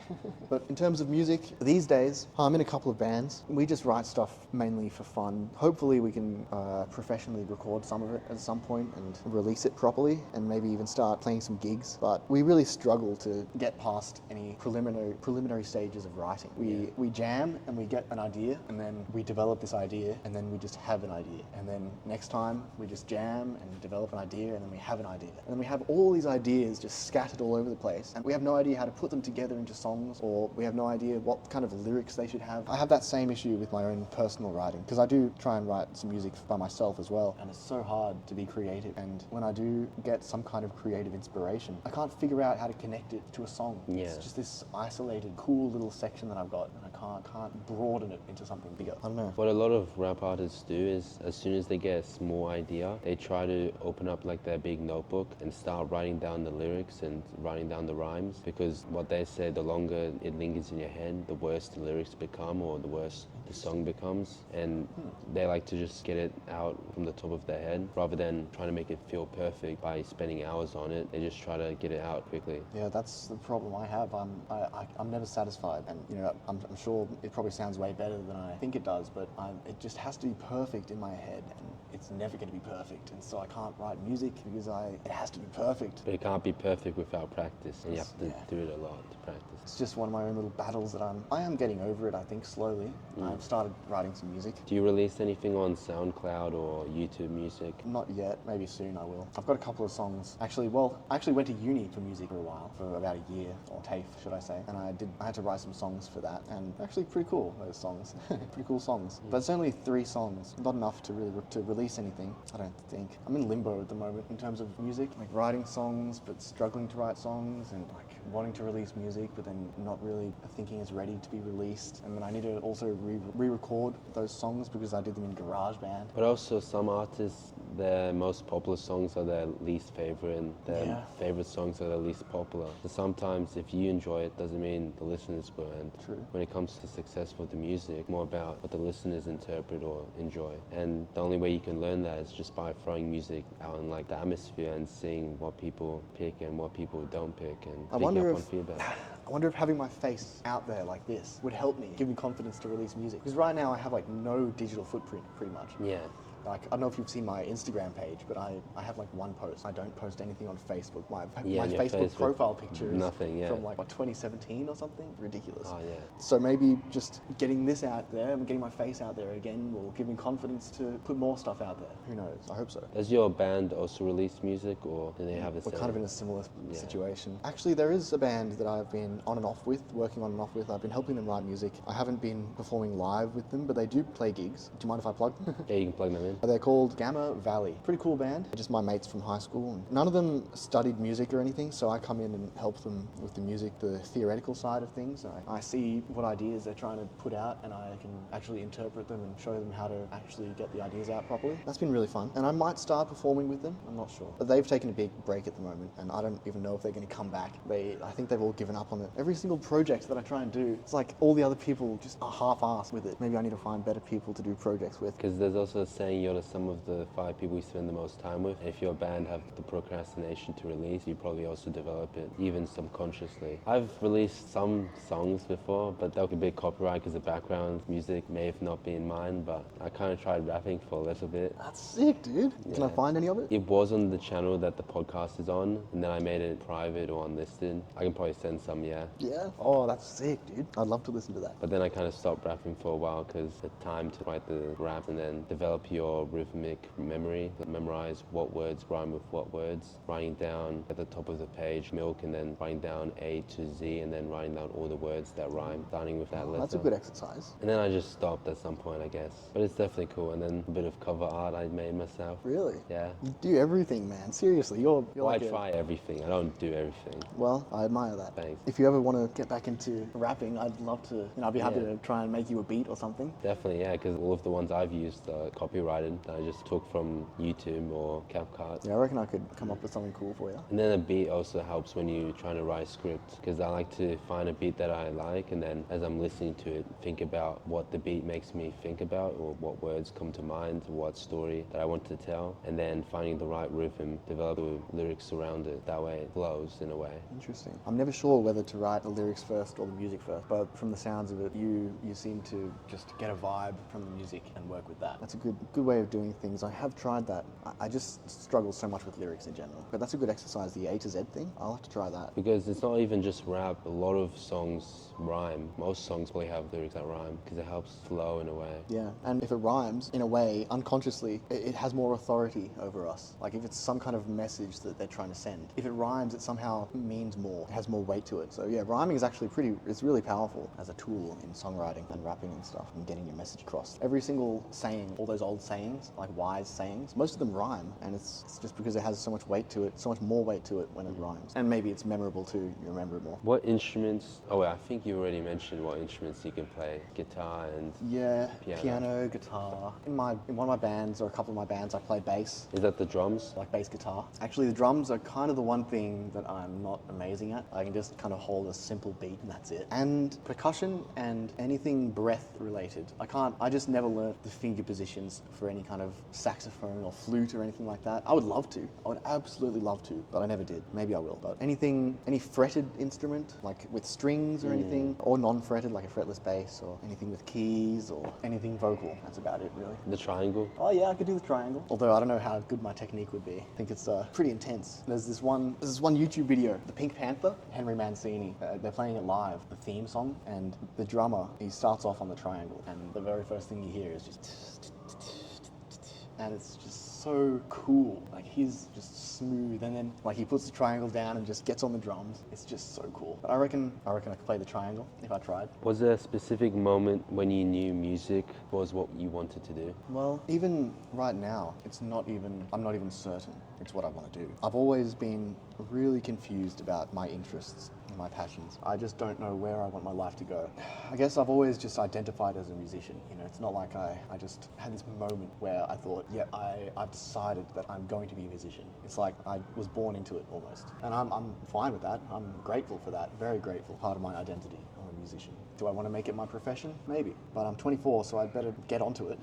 B: But in terms of music, these days, I'm in a couple of bands. We just write stuff mainly for fun. Hopefully we can professionally record some of it at some point and release it properly, and maybe even start playing some gigs. But we really struggle to get past any preliminary stages of writing. We jam and we get an idea, and then we develop this idea, and then we just have an idea. And then next time we just jam and develop an idea, and then we have an idea. And then we have all these ideas just scattered all over the place, and we have no idea how to put them together into songs, or we have no idea what kind of lyrics they should have. I have that same issue with my own personal writing, because I do try and write some music by myself as well, and it's so hard to be creative. And when I do get some kind of creative inspiration, I can't figure out how to connect it to a song.
A: Yeah.
B: It's just this isolated, cool little section that I've got, and I can't broaden it into something bigger. I don't know.
A: What a lot of rap artists do is, as soon as they get a small idea, they try to open up their big notebook and start writing down the lyrics and writing down the rhymes, because what they say, the longer it lingers in your head, the worse the lyrics become, or the worse the song becomes. And they like to just get it out from the top of their head, rather than trying to make it feel perfect by spending hours on it. They just try to get it out quickly.
B: Yeah, that's the problem I have. I'm never satisfied, and I'm sure it probably sounds way better than I think it does, but it just has to be perfect in my head, and it's never going to be perfect. And so I can't write music because it has to be perfect.
A: But it can't be perfect without practice, and you have to do it a lot to practice.
B: It's just one of my own little battles that I am getting over it, I think, slowly. I've started writing some music.
A: Do you release anything on SoundCloud or YouTube Music?
B: Not yet, maybe soon I will. I've got a couple of songs. I actually went to uni for music for a while, for about a year, or TAFE, should I say. And I had to write some songs for that, and actually pretty cool, those songs. Pretty cool songs. But it's only 3 songs, not enough to really to release anything, I don't think. I'm in limbo at the moment in terms of music, writing songs, but struggling to write songs, and wanting to release music, but then not really thinking it's ready to be released. And then I need to also re-record those songs because I did them in GarageBand.
A: But also some artists, their most popular songs are their least favorite, and their favorite songs are their least popular. So sometimes if you enjoy it, doesn't mean the listeners will. And
B: True.
A: when it comes to success with the music, more about what the listeners interpret or enjoy. And the only way you can learn that is just by throwing music out in the atmosphere and seeing what people pick and what people don't pick, and picking up on feedback.
B: I wonder if having my face out there like this would help me, give me confidence to release music. Because right now I have no digital footprint, pretty much.
A: Yeah.
B: Like, I don't know if you've seen my Instagram page, but I have like one post. I don't post anything on Facebook. My
A: and your
B: Facebook profile picture is
A: nothing,
B: from like what, 2017 or something. Ridiculous.
A: Oh yeah.
B: So maybe just getting this out there and getting my face out there again will give me confidence to put more stuff out there. Who knows? I hope so.
A: Does your band also release music, or do they have the
B: We're
A: same?
B: kind of in a similar situation. Actually, there is a band that I've been on and off with, working on and off with. I've been helping them write music. I haven't been performing live with them, but they do play gigs. Do you mind if I plug?
A: Yeah, you can plug them in.
B: They're called Gamma Valley. Pretty cool band. They're just my mates from high school. And none of them studied music or anything, so I come in and help them with the music, the theoretical side of things. I see what ideas they're trying to put out, and I can actually interpret them and show them how to actually get the ideas out properly. That's been really fun. And I might start performing with them. I'm not sure. But they've taken a big break at the moment, and I don't even know if they're going to come back. I think they've all given up on it. Every single project that I try and do, it's like all the other people just are half-assed with it. Maybe I need to find better people to do projects with.
A: Because there's also a saying, you're the sum of the 5 people you spend the most time with. If your band have the procrastination to release, you probably also develop it, even subconsciously. I've released some songs before, but that could be copyright because the background music may have not been mine, but I kind of tried rapping for a little bit.
B: That's sick, dude. Can I find any of it?
A: It was on the channel that the podcast is on, and then I made it private or unlisted. I can probably send some, yeah.
B: Yeah? Oh, that's sick, dude. I'd love to listen to that.
A: But then I kind of stopped rapping for a while because the time to write the rap and then develop your rhythmic memory, memorize what words rhyme with what words, writing down at the top of the page milk, and then writing down A to Z, and then writing down all the words that rhyme, starting with that letter.
B: That's a good exercise.
A: And then I just stopped at some point, I guess. But it's definitely cool. And then a bit of cover art I made myself.
B: Really?
A: Yeah.
B: You do everything, man. Seriously, you're
A: Well,
B: like
A: I try everything. I don't do everything.
B: Well, I admire that.
A: Thanks.
B: If you ever want to get back into rapping, I'd love to, I'd be happy
A: Yeah.
B: to try and make you a beat or something.
A: Definitely, yeah, because all of the ones I've used are copyrighted. I just took from YouTube or CapCut.
B: Yeah, I reckon I could come up with something cool for you.
A: And then a beat also helps when you're trying to write a script, because I like to find a beat that I like, and then as I'm listening to it, think about what the beat makes me think about, or what words come to mind, what story that I want to tell, and then finding the right rhythm, develop the lyrics around it. That way it flows in a way.
B: Interesting. I'm never sure whether to write the lyrics first or the music first, but from the sounds of it, you seem to just get a vibe from the music and work with that. That's a good way of doing things. I have tried that. I just struggle so much with lyrics in general. But that's a good exercise, the A to Z thing. I'll have to try that.
A: Because it's not even just rap. A lot of songs rhyme. Most songs probably have lyrics that rhyme, because it helps flow in a way.
B: Yeah, and if it rhymes, in a way, unconsciously, it has more authority over us. Like if it's some kind of message that they're trying to send. If it rhymes, it somehow means more. It has more weight to it. So yeah, rhyming is actually it's really powerful as a tool in songwriting and rapping and stuff, and getting your message across. Every single saying, all those old sayings, like wise sayings, most of them rhyme, and it's just because it has so much weight to it, so much more weight to it when it rhymes. And maybe it's memorable too, you remember it more.
A: What instruments, I think you already mentioned what instruments you can play. Guitar and
B: Yeah, piano, guitar. In one of my bands, or a couple of my bands, I play bass.
A: Is that the drums?
B: Like bass guitar. Actually, the drums are kind of the one thing that I'm not amazing at. I can just kind of hold a simple beat and that's it. And percussion and anything breath related. I just never learnt the finger positions for any kind of saxophone or flute or anything like that. I would love to. I would absolutely love to, but I never did. Maybe I will. But any fretted instrument, like with strings or anything, or non-fretted, like a fretless bass, or anything with keys, or anything vocal. That's about it, really.
A: The triangle?
B: Oh yeah, I could do the triangle. Although I don't know how good my technique would be. I think it's pretty intense. There's this one YouTube video, The Pink Panther, Henry Mancini. They're playing it live, the theme song, and the drummer, he starts off on the triangle, and the very first thing you hear is just, and it's just so cool. Like he's just smooth, and then like he puts the triangle down and just gets on the drums. It's just so cool. But I reckon I could play the triangle if I tried.
A: Was there a specific moment when you knew music was what you wanted to do?
B: Well, even right now, I'm not even certain it's what I want to do. I've always been really confused about my interests and my passions. I just don't know where I want my life to go. I guess I've always just identified as a musician. It's not like I just had this moment where I thought, yeah, I've decided that I'm going to be a musician. It's like I was born into it almost. And I'm fine with that. I'm grateful for that, very grateful. Part of my identity, I'm a musician. Do I want to make it my profession? Maybe. But I'm 24, so I'd better get onto it.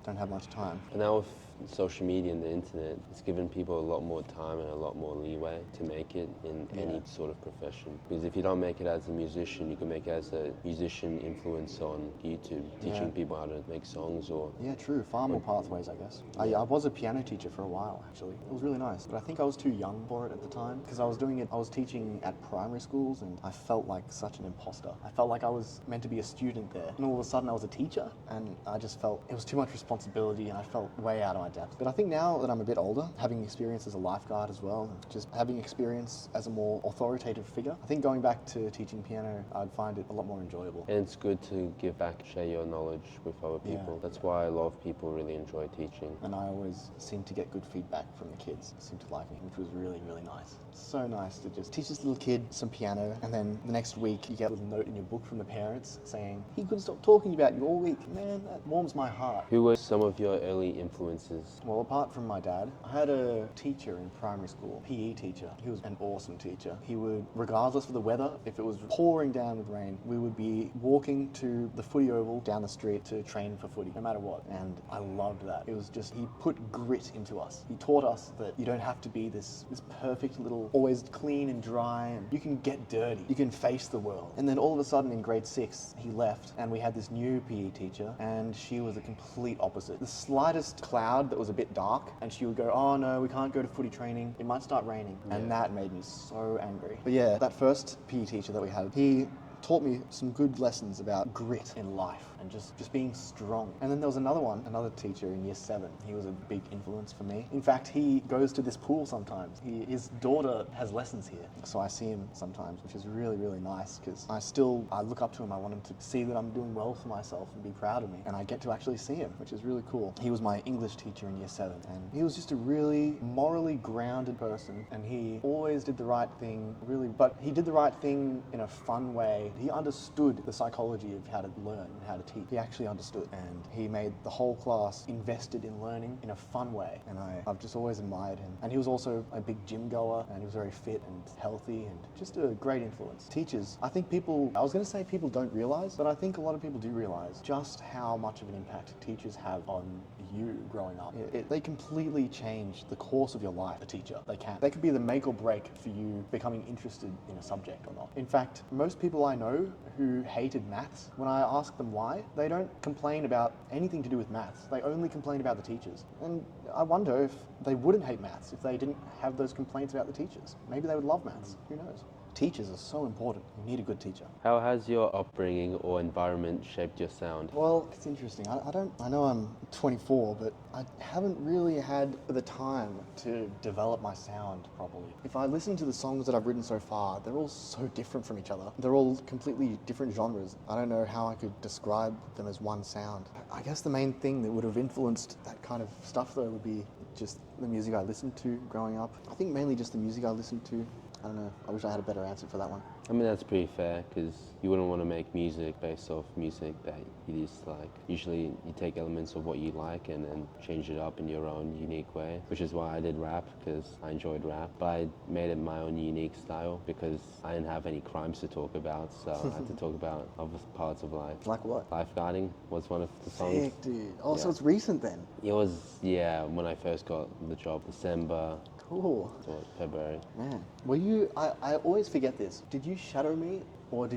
B: Don't have much time.
A: And now with social media and the internet, it's given people a lot more time and a lot more leeway to make it in any sort of profession. Because if you don't make it as a musician, you can make it as a musician influencer on YouTube, teaching people how to make songs or...
B: Yeah, true. Far more pathways, I guess. I was a piano teacher for a while, actually. It was really nice. But I think I was too young for it at the time because I was teaching at primary schools and I felt like such an imposter. I felt like I was meant to be a student there. And all of a sudden I was a teacher and I just felt it was too much responsibility and I felt way out of my depth. But I think now that I'm a bit older, having experience as a lifeguard as well, and just having experience as a more authoritative figure, I think going back to teaching piano, I'd find it a lot more enjoyable.
A: And it's good to give back, share your knowledge with other people. That's why a lot of people really enjoy teaching.
B: And I always seem to get good feedback from the kids. They seem to like me, which was really, really nice. So nice to just teach this little kid some piano and then the next week you get a little note in your book from the parents saying, he couldn't stop talking about you all week. Man, that warms my heart.
A: Who were some of your early influences?
B: Well, apart from my dad, I had a teacher in primary school, PE teacher. He was an awesome teacher. He would, regardless of the weather, if it was pouring down with rain, we would be walking to the footy oval down the street to train for footy, no matter what. And I loved that. It was just, he put grit into us. He taught us that you don't have to be this perfect little, always clean and dry, and you can get dirty. You can face the world. And then all of a sudden in grade 6, he left and we had this new PE teacher and she was the complete opposite. The slightest cloud that was a bit dark and she would go, oh no, we can't go to footy training. It might start raining. And that made me so angry. But yeah, that first PE teacher that we had, he taught me some good lessons about grit in life and just being strong. And then there was another teacher in year 7. He was a big influence for me. In fact, he goes to this pool sometimes. His daughter has lessons here. So I see him sometimes, which is really, really nice because I look up to him. I want him to see that I'm doing well for myself and be proud of me. And I get to actually see him, which is really cool. He was my English teacher in year 7 and he was just a really morally grounded person and he always did the right thing, really, but he did the right thing in a fun way. He understood the psychology of how to learn and how to teach. He actually understood and he made the whole class invested in learning in a fun way and I've just always admired him. And he was also a big gym goer and he was very fit and healthy and just a great influence. Teachers, I think people don't realize, but I think a lot of people do realize just how much of an impact teachers have on you growing up. They completely change the course of your life, a teacher. They can. They could be the make or break for you becoming interested in a subject or not. In fact, most people I know who hated maths, when I ask them why, they don't complain about anything to do with maths. They only complain about the teachers. And I wonder if they wouldn't hate maths if they didn't have those complaints about the teachers. Maybe they would love maths. Who knows? Teachers are so important. You need a good teacher.
A: How has your upbringing or environment shaped your sound?
B: Well, it's interesting. I know I'm 24, but I haven't really had the time to develop my sound properly. If I listen to the songs that I've written so far, they're all so different from each other. They're all completely different genres. I don't know how I could describe them as one sound. I guess the main thing that would have influenced that kind of stuff though would be just the music I listened to growing up. I think mainly just the music I listened to. I don't know. I wish I had a better answer for that one.
A: I mean, that's pretty fair because you wouldn't want to make music based off music that you dislike. Usually you take elements of what you like and then change it up in your own unique way, which is why I did rap because I enjoyed rap. But I made it my own unique style because I didn't have any crimes to talk about, so I had to talk about other parts of life.
B: Like what?
A: Lifeguarding was one of the songs.
B: Sick, dude. Oh, so it's recent then?
A: It was, when I first got the job, December.
B: Cool.
A: To February.
B: Man, were you, I always forget this. Did you shadow me or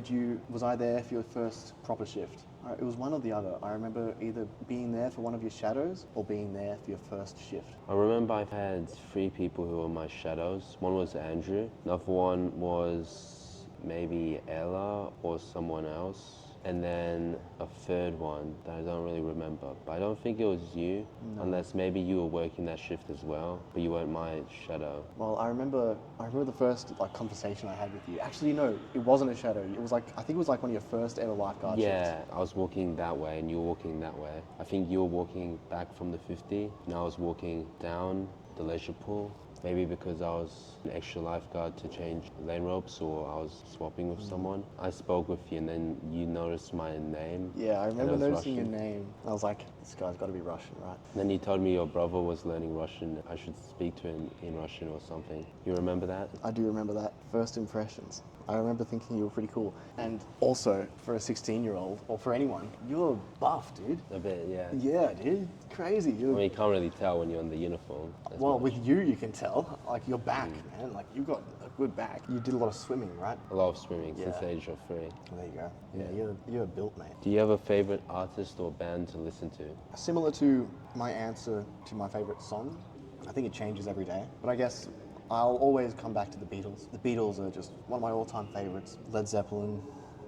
B: was I there for your first proper shift? It was one or the other. I remember either being there for one of your shadows or being there for your first shift.
A: I remember I had 3 people who were my shadows. One was Andrew. Another one was maybe Ella or someone else. And then a third one that I don't really remember. But I don't think it was you, unless maybe you were working that shift as well, but you weren't my shadow.
B: Well, I remember the first conversation I had with you. Actually, no, it wasn't a shadow. It was I think it was one of your first ever lifeguard shifts.
A: Yeah, I was walking that way and you were walking that way. I think you were walking back from the 50 and I was walking down the leisure pool. maybe because I was an extra lifeguard to change lane ropes or I was swapping with someone. I spoke with you and then you noticed my name.
B: Yeah, I
A: and
B: remember
A: it was
B: noticing your
A: Russian.
B: name. I was like, this guy's got to be Russian, right?
A: And then you told me your brother was learning Russian. I should speak to him in Russian or something. You remember that?
B: I do remember that. First impressions. I remember thinking you were pretty cool. And also, for a 16-year-old, or for anyone, you're buff, dude.
A: A bit, yeah.
B: Yeah, dude. Crazy.
A: I mean, you can't really tell when you're in the uniform. as
B: Well,
A: much.
B: with you can tell. Like, your back, man. Like, you got a good back. You did a lot of swimming, right?
A: A lot of swimming since
B: Yeah.
A: the age of 3.
B: Well, there you go. Yeah, you're built, mate.
A: Do you have a favorite artist or band to listen to?
B: Similar to my answer to my favorite song, I think it changes every day. But I guess I'll always come back to the Beatles. The Beatles are just one of my all-time favorites. Led Zeppelin,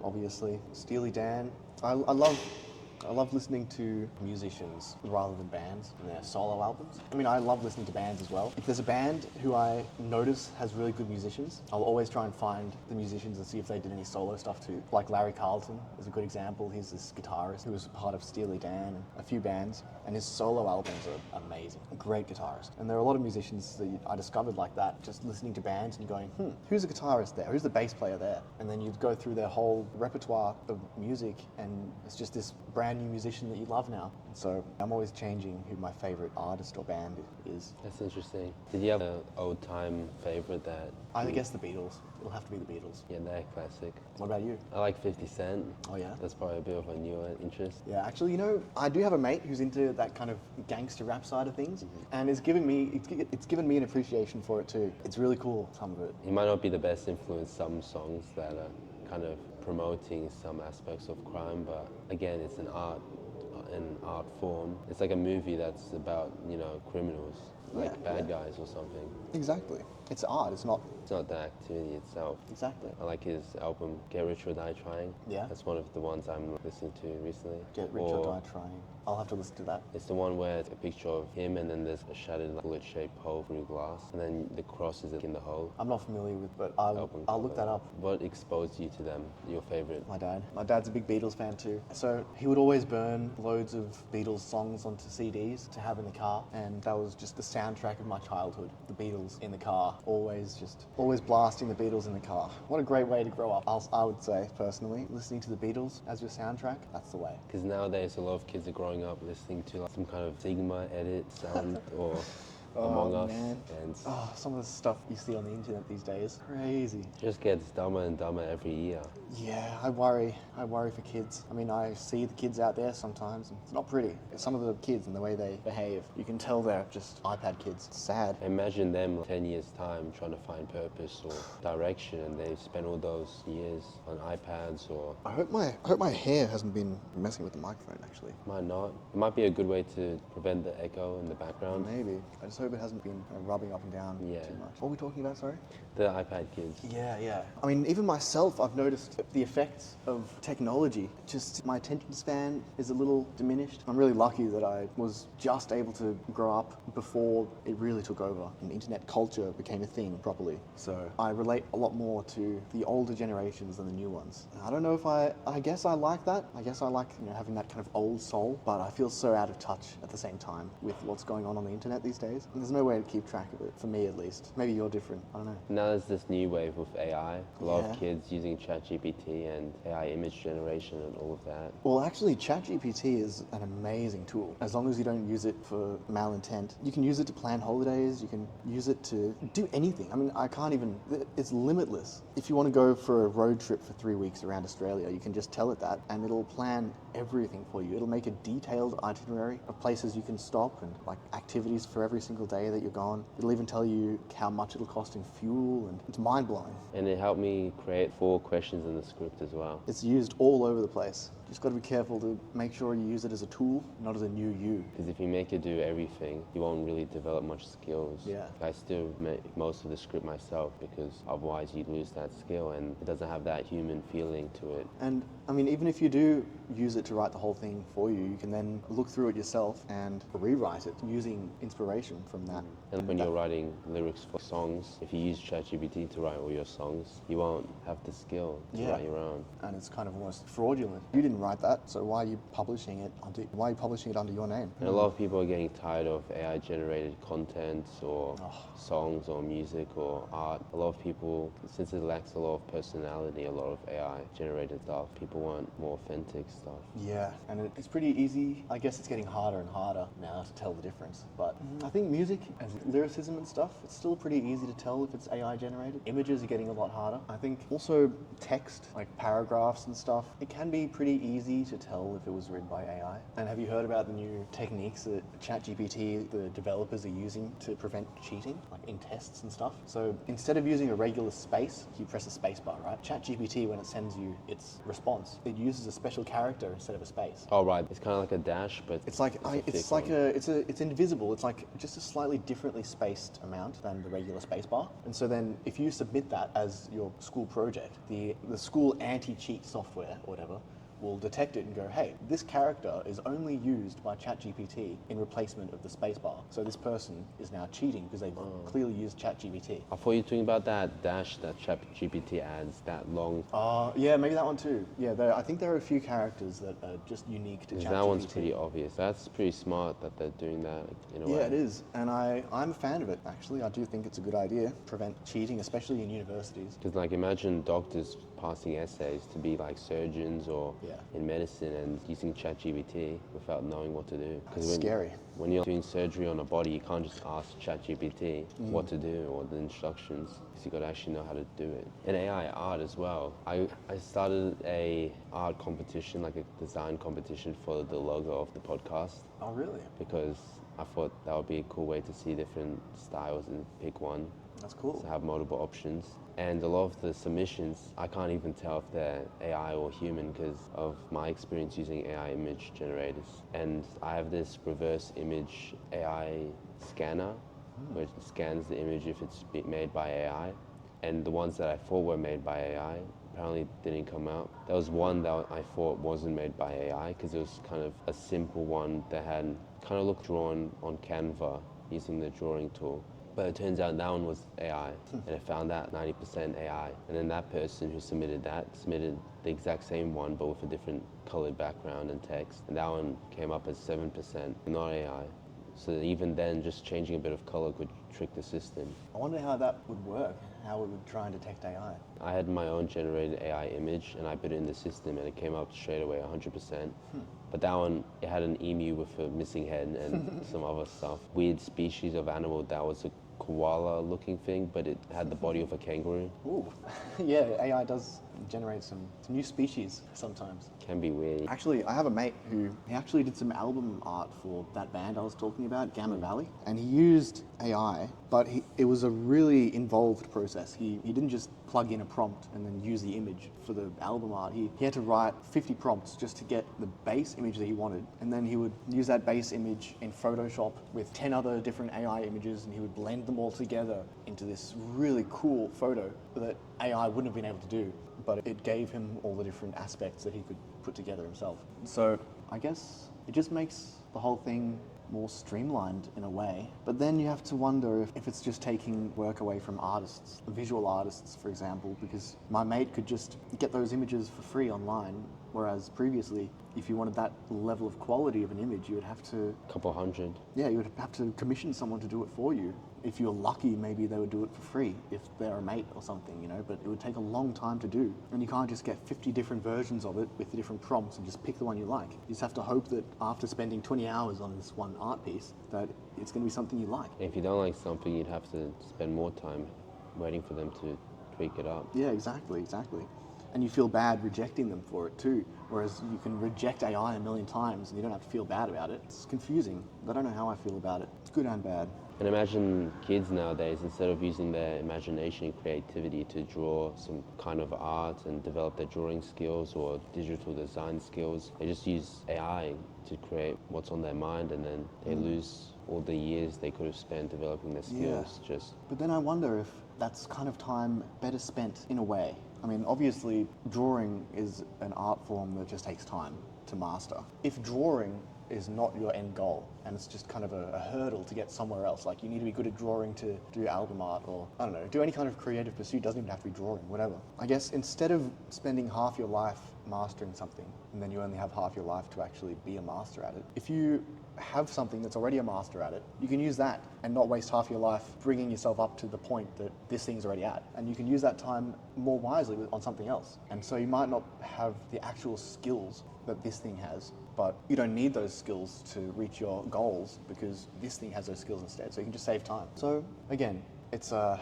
B: obviously. Steely Dan. I love listening to musicians rather than bands and their solo albums. I mean, I love listening to bands as well. If there's a band who I notice has really good musicians, I'll always try and find the musicians and see if they did any solo stuff too. Like Larry Carlton is a good example. He's this guitarist who was part of Steely Dan and a few bands, and his solo albums are amazing. A great guitarist. And there are a lot of musicians that I discovered like that, just listening to bands and going, who's the guitarist there? Who's the bass player there? And then you'd go through their whole repertoire of music, and it's just this brand new musician that you love now. So I'm always changing who my favorite artist or band is.
A: That's interesting. Did you have an old time favorite that?
B: I guess the Beatles. It'll have to be the Beatles.
A: Yeah, they're classic.
B: What about you?
A: I like 50 Cent.
B: Oh yeah?
A: That's probably a bit of a newer interest.
B: Yeah, actually, you know, I do have a mate who's into that kind of gangster rap side of things, and it's given me an appreciation for it too. It's really cool, some of it.
A: He might not be the best influence some songs that are kind of promoting some aspects of crime, but again, it's an art form. It's like a movie that's about, criminals, like bad guys or something.
B: Exactly. It's art. It's not.
A: It's not the activity itself.
B: Exactly.
A: I like his album Get Rich or Die Trying.
B: Yeah.
A: That's one of the ones I'm listening to recently.
B: Get Rich or Die Trying. I'll have to listen to that.
A: It's the one where it's a picture of him and then there's a shattered bullet-shaped hole through glass and then the cross is in the hole.
B: I'm not familiar with, but I'll look that up.
A: What exposed you to them? Your favorite?
B: My dad. My dad's a big Beatles fan too. So he would always burn loads of Beatles songs onto CDs to have in the car, and that was just the soundtrack of my childhood. The Beatles in the car, always blasting the Beatles in the car. What a great way to grow up. I would say personally, listening to the Beatles as your soundtrack, that's the way.
A: Because nowadays a lot of kids are growing up listening to like some kind of Sigma edit sound or Among Us.
B: Man.
A: And
B: Some of the stuff you see on the internet these days, crazy.
A: it just gets dumber and dumber every year.
B: Yeah, I worry for kids. I mean, I see the kids out there sometimes, and it's not pretty. Some of the kids and the way they behave, you can tell they're just iPad kids. It's sad.
A: Imagine them 10 years time trying to find purpose or direction and they spend all those years on iPads or
B: I hope my hair hasn't been messing with the microphone, actually.
A: might not. It might be a good way to prevent the echo in the background.
B: Maybe. I just hope it hasn't been rubbing up and down
A: Yeah.
B: too much. What are we talking about, sorry?
A: The iPad kids.
B: Yeah. I mean, even myself, I've noticed the effects of technology. Just my attention span is a little diminished. I'm really lucky that I was just able to grow up before it really took over and internet culture became a thing properly. So I relate a lot more to the older generations than the new ones. I don't know if I guess I like that. I guess I like, having that kind of old soul, but I feel so out of touch at the same time with what's going on the internet these days. And there's no way to keep track of it, for me at least. Maybe you're different, I don't know.
A: Now there's this new wave with AI. A lot
B: Yeah.
A: of kids using ChatGPT and AI image generation and all of that.
B: Well, actually, ChatGPT is an amazing tool. As long as you don't use it for malintent, you can use it to plan holidays, you can use it to do anything. I mean, it's limitless. If you want to go for a road trip for 3 weeks around Australia, you can just tell it that and it'll plan everything for you. It'll make a detailed itinerary of places you can stop and like activities for every single day that you're gone. It'll even tell you how much it'll cost in fuel, and it's mind-blowing.
A: And it helped me create 4 questions in the script as well.
B: It's used all over the place. Just got to be careful to make sure you use it as a tool, not as a new you.
A: Because if you make it do everything, you won't really develop much skills.
B: Yeah.
A: I still make most of the script myself because otherwise you lose that skill and it doesn't have that human feeling to it.
B: And I mean, even if you do use it to write the whole thing for you, you can then look through it yourself and rewrite it using inspiration from that.
A: And when you're writing lyrics for songs, if you use ChatGPT to write all your songs, you won't have the skill to
B: Yeah.
A: write your own.
B: And it's kind of almost fraudulent. You didn't didn't write that, so why are you publishing it under your name?
A: And a lot of people are getting tired of AI generated content or songs or music or art. A lot of people, since it lacks a lot of personality, a lot of AI generated stuff, people want more authentic stuff.
B: Yeah, and it's pretty easy. I guess it's getting harder and harder now to tell the difference. But I think music and lyricism and stuff, it's still pretty easy to tell if it's AI generated. Images are getting a lot harder. I think also text, like paragraphs and stuff, it can be pretty easy to tell if it was written by AI. And have you heard about the new techniques that ChatGPT, the developers, are using to prevent cheating, like in tests and stuff? So instead of using a regular space, you press a space bar, right? ChatGPT, when it sends you its response, it uses a special character instead of a space.
A: Oh right, it's kind of like a dash, but
B: it's invisible. It's like just a slightly differently spaced amount than the regular space bar. And so then if you submit that as your school project, the school anti-cheat software or whatever will detect it and go, hey, this character is only used by ChatGPT in replacement of the spacebar. So this person is now cheating because they've clearly used ChatGPT.
A: I thought you were talking about that dash that ChatGPT adds, that long.
B: Yeah, maybe that one too. Yeah, I think there are a few characters that are just unique to ChatGPT.
A: That one's pretty obvious. That's pretty smart that they're doing that in a way.
B: Yeah, it is. And I'm a fan of it, actually. I do think it's a good idea. Prevent cheating, especially in universities.
A: Because like imagine doctors passing essays to be like surgeons or in medicine and using ChatGPT without knowing what to do.
B: It's scary.
A: When you're doing surgery on a body, you can't just ask ChatGPT what to do or the instructions, because you got to actually know how to do it. And AI art as well. I started a art competition, like a design competition for the logo of the podcast.
B: Oh, really?
A: Because I thought that would be a cool way to see different styles and pick one.
B: That's cool.
A: To have multiple options. And a lot of the submissions, I can't even tell if they're AI or human because of my experience using AI image generators. And I have this reverse image AI scanner, which scans the image if it's made by AI. And the ones that I thought were made by AI apparently didn't come out. There was one that I thought wasn't made by AI because it was kind of a simple one that had kind of looked drawn on Canva using the drawing tool. But it turns out that one was AI, and it found that 90% AI. And then that person who submitted the exact same one, but with a different colored background and text. And that one came up as 7%, not AI. So even then, just changing a bit of color could trick the system.
B: I wonder how that would work, how it would try and detect AI.
A: I had my own generated AI image, and I put it in the system, and it came up straight away 100%. But that one, it had an emu with a missing head and some other stuff. Weird species of animal that was a koala-looking thing, but it had the body of a kangaroo.
B: Ooh, yeah, AI does generate some new species sometimes.
A: Can be weird.
B: Actually, I have a mate who he actually did some album art for that band I was talking about, Gamma Valley, and he used AI, but it was a really involved process. He didn't just plug in a prompt and then use the image for the album art. He had to write 50 prompts just to get the base image that he wanted, and then he would use that base image in Photoshop with 10 other different AI images, and he would blend them all together into this really cool photo that AI wouldn't have been able to do, but it gave him all the different aspects that he could put together himself. So I guess it just makes the whole thing more streamlined in a way. But then you have to wonder if it's just taking work away from artists, visual artists, for example, because my mate could just get those images for free online, whereas previously, if you wanted that level of quality of an image, you would have to...
A: Couple hundred.
B: Yeah, you would have to commission someone to do it for you. If you're lucky, maybe they would do it for free if they're a mate or something, you know, but it would take a long time to do. And you can't just get 50 different versions of it with the different prompts and just pick the one you like. You just have to hope that after spending 20 hours on this one art piece, that it's going to be something you like.
A: If you don't like something, you'd have to spend more time waiting for them to tweak it up.
B: Yeah, exactly. And you feel bad rejecting them for it too. Whereas you can reject AI a million times and you don't have to feel bad about it. It's confusing. I don't know how I feel about it. It's good and bad.
A: And imagine kids nowadays, instead of using their imagination and creativity to draw some kind of art and develop their drawing skills or digital design skills, they just use AI to create what's on their mind, and then they lose all the years they could have spent developing their skills.
B: But then I wonder if that's kind of time better spent in a way. I mean, obviously, drawing is an art form that just takes time to master. If drawing is not your end goal, and it's just kind of a hurdle to get somewhere else. Like, you need to be good at drawing to do album art, or I don't know, do any kind of creative pursuit. Doesn't even have to be drawing, whatever. I guess instead of spending half your life mastering something and then you only have half your life to actually be a master at it, if you have something that's already a master at it, you can use that and not waste half your life bringing yourself up to the point that this thing's already at. And you can use that time more wisely on something else. And so you might not have the actual skills that this thing has, but you don't need those skills to reach your goals because this thing has those skills instead. So you can just save time. So again, it's a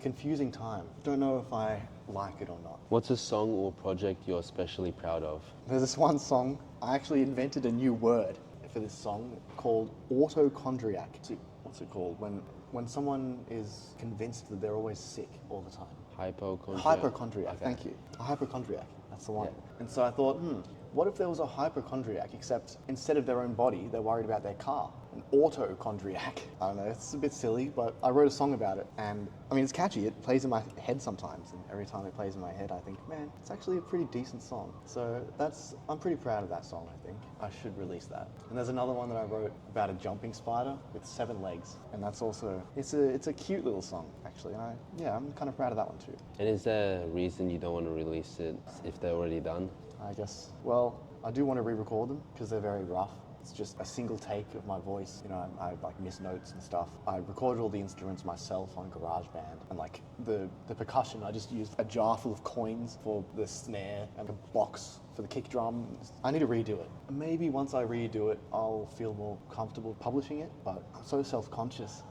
B: confusing time. Don't know if I like it or not.
A: What's a song or project you're especially proud of?
B: There's this one song, I actually invented a new word for this song called autochondriac. What's it called? When someone is convinced that they're always sick all the time.
A: Hypochondriac.
B: Hypochondriac,
A: Okay.
B: thank you. A hypochondriac, that's the one.
A: Yeah.
B: And so I thought, what if there was a hypochondriac, except instead of their own body, they're worried about their car? An autochondriac. I don't know, it's a bit silly, but I wrote a song about it, and I mean, it's catchy. It plays in my head sometimes, and every time it plays in my head, I think, man, it's actually a pretty decent song. So I'm pretty proud of that song, I think. I should release that. And there's another one that I wrote about a jumping spider with 7 legs, and that's also, it's a cute little song, actually. I'm kind of proud of that one too.
A: And is there a reason you don't want to release it if they're already done?
B: I guess, well, I do want to re-record them because they're very rough. It's just a single take of my voice. You know, I like miss notes and stuff. I recorded all the instruments myself on GarageBand, and like the percussion, I just used a jar full of coins for the snare and a box for the kick drum. I need to redo it. Maybe once I redo it, I'll feel more comfortable publishing it, but I'm so self-conscious.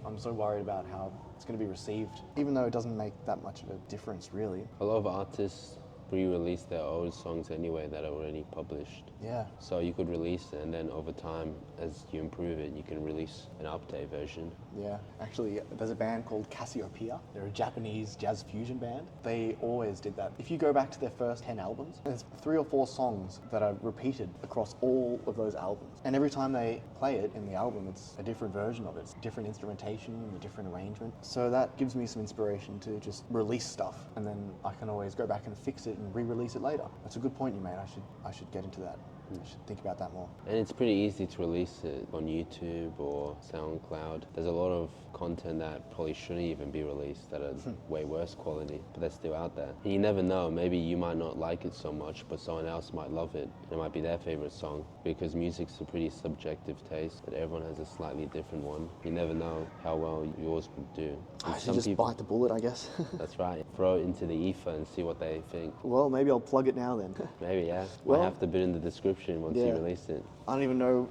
B: I'm so worried about how it's going to be received, even though it doesn't make that much of a difference, really.
A: A lot of artists re-release their old songs anyway that are already published.
B: Yeah.
A: So you could release it, and then over time, as you improve it, you can release an update version.
B: Yeah. Actually, there's a band called Cassiopeia. They're a Japanese jazz fusion band. They always did that. If you go back to their first 10 albums, there's 3 or 4 songs that are repeated across all of those albums. And every time they play it in the album, it's a different version of it. It's different instrumentation, a different arrangement. So that gives me some inspiration to just release stuff, and then I can always go back and fix it and re-release it later. That's a good point you made. I should get into that. I should think about that more.
A: And it's pretty easy to release it on YouTube or SoundCloud. There's a lot of content that probably shouldn't even be released that are way worse quality, but they're still out there. And you never know, maybe you might not like it so much, but someone else might love it. It might be their favorite song, because music's a pretty subjective taste, but everyone has a slightly different one. You never know how well yours would do.
B: I should just bite the bullet, I guess.
A: That's right. Throw it into the ether and see what they think.
B: Well, maybe I'll plug it now then.
A: Maybe, yeah.
B: Well,
A: might have to put in the description once you release it.
B: I don't even know.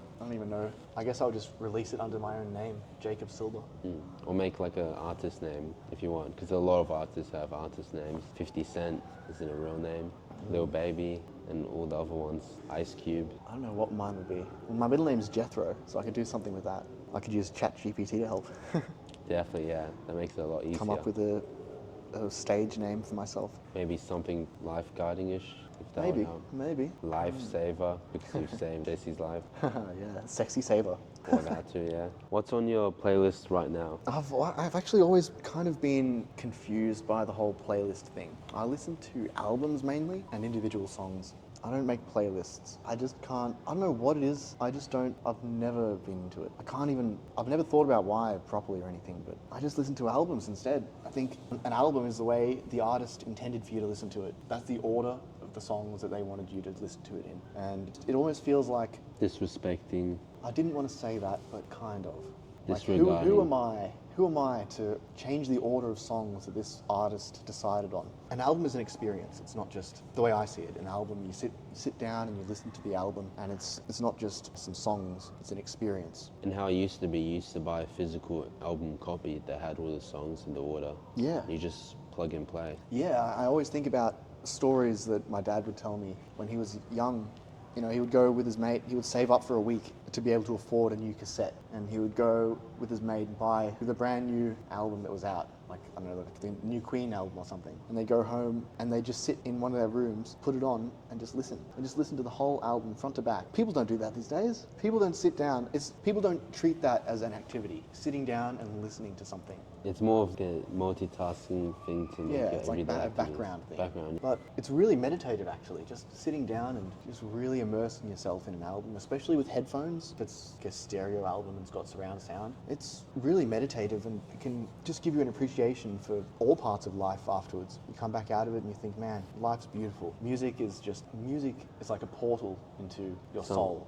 B: I guess I'll just release it under my own name, Jacob Silver.
A: Or make like an artist name if you want, because a lot of artists have artist names. 50 Cent isn't a real name. Lil Baby and all the other ones. Ice Cube.
B: I don't know what mine would be. Well, my middle name's Jethro, so I could do something with that. I could use ChatGPT to help.
A: Definitely, yeah. That makes it a lot easier.
B: Come up with a stage name for myself.
A: Maybe something lifeguarding-ish. If that would help.
B: Maybe.
A: Lifesaver, because you've saved Jesse's life.
B: Yeah, sexy saver.
A: Or that too, yeah. What's on your playlist right now?
B: I've actually always kind of been confused by the whole playlist thing. I listen to albums mainly and individual songs. I don't make playlists. I just can't, I don't know what it is. I've never been into it. I've never thought about why properly or anything, but I just listen to albums instead. I think an album is the way the artist intended for you to listen to it. That's the order of the songs that they wanted you to listen to it in. And it almost feels like...
A: Disrespecting.
B: I didn't want to say that, but kind of.
A: Disregarding.
B: Who am I to change the order of songs that this artist decided on? An album is an experience. It's not just the way I see it. An album, you sit down and you listen to the album, and it's not just some songs. It's an experience.
A: And how it used to be, you used to buy a physical album copy that had all the songs in the order.
B: Yeah.
A: You just plug and play.
B: Yeah, I always think about stories that my dad would tell me when he was young. You know, he would go with his mate, he would save up for a week to be able to afford a new cassette. And he would go with his mate and buy the brand new album that was out, like, I don't know, like the new Queen album or something. And they go home and they just sit in one of their rooms, put it on and just listen. And just listen to the whole album front to back. People don't do that these days. People don't sit down. People don't treat that as an activity, sitting down and listening to something.
A: It's more of a multitasking thing to make
B: It's like a background thing. But it's really meditative, actually, just sitting down and just really immersing yourself in an album, especially with headphones. If it's like a stereo album and it's got surround sound, it's really meditative and it can just give you an appreciation for all parts of life afterwards. You come back out of it and you think, man, life's beautiful. Music is like a portal into your soul.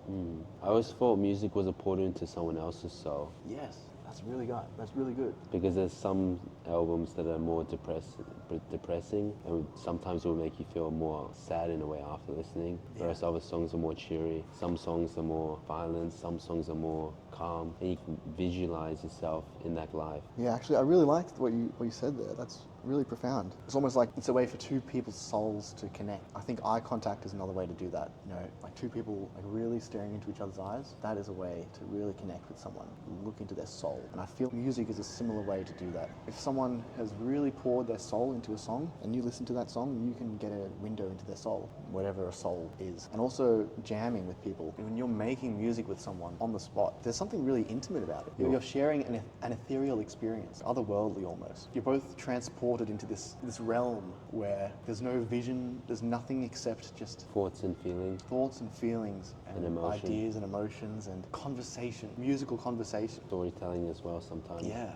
A: I always thought music was a portal into someone else's soul.
B: Yes. That's really good. That's really good.
A: Because there's some albums that are more depressing, and sometimes will make you feel more sad in a way after listening. Whereas other songs are more cheery. Some songs are more violent. Some songs are more calm, and you can visualize yourself in that life.
B: Yeah, actually, I really liked what you said there. That's really profound. It's almost like it's a way for two people's souls to connect. I think eye contact is another way to do that. You know, like two people like really staring into each other's eyes. That is a way to really connect with someone. Look into their soul. And I feel music is a similar way to do that. If someone has really poured their soul into a song and you listen to that song, you can get a window into their soul, whatever a soul is. And also jamming with people. When you're making music with someone on the spot, there's something really intimate about it. You're sharing an ethereal experience, otherworldly almost. You're both transported into this realm where there's no vision, there's nothing except just
A: Thoughts and feelings.
B: And
A: emotion.
B: ideas and emotions and conversation, musical conversation.
A: Storytelling as well sometimes.
B: Yeah.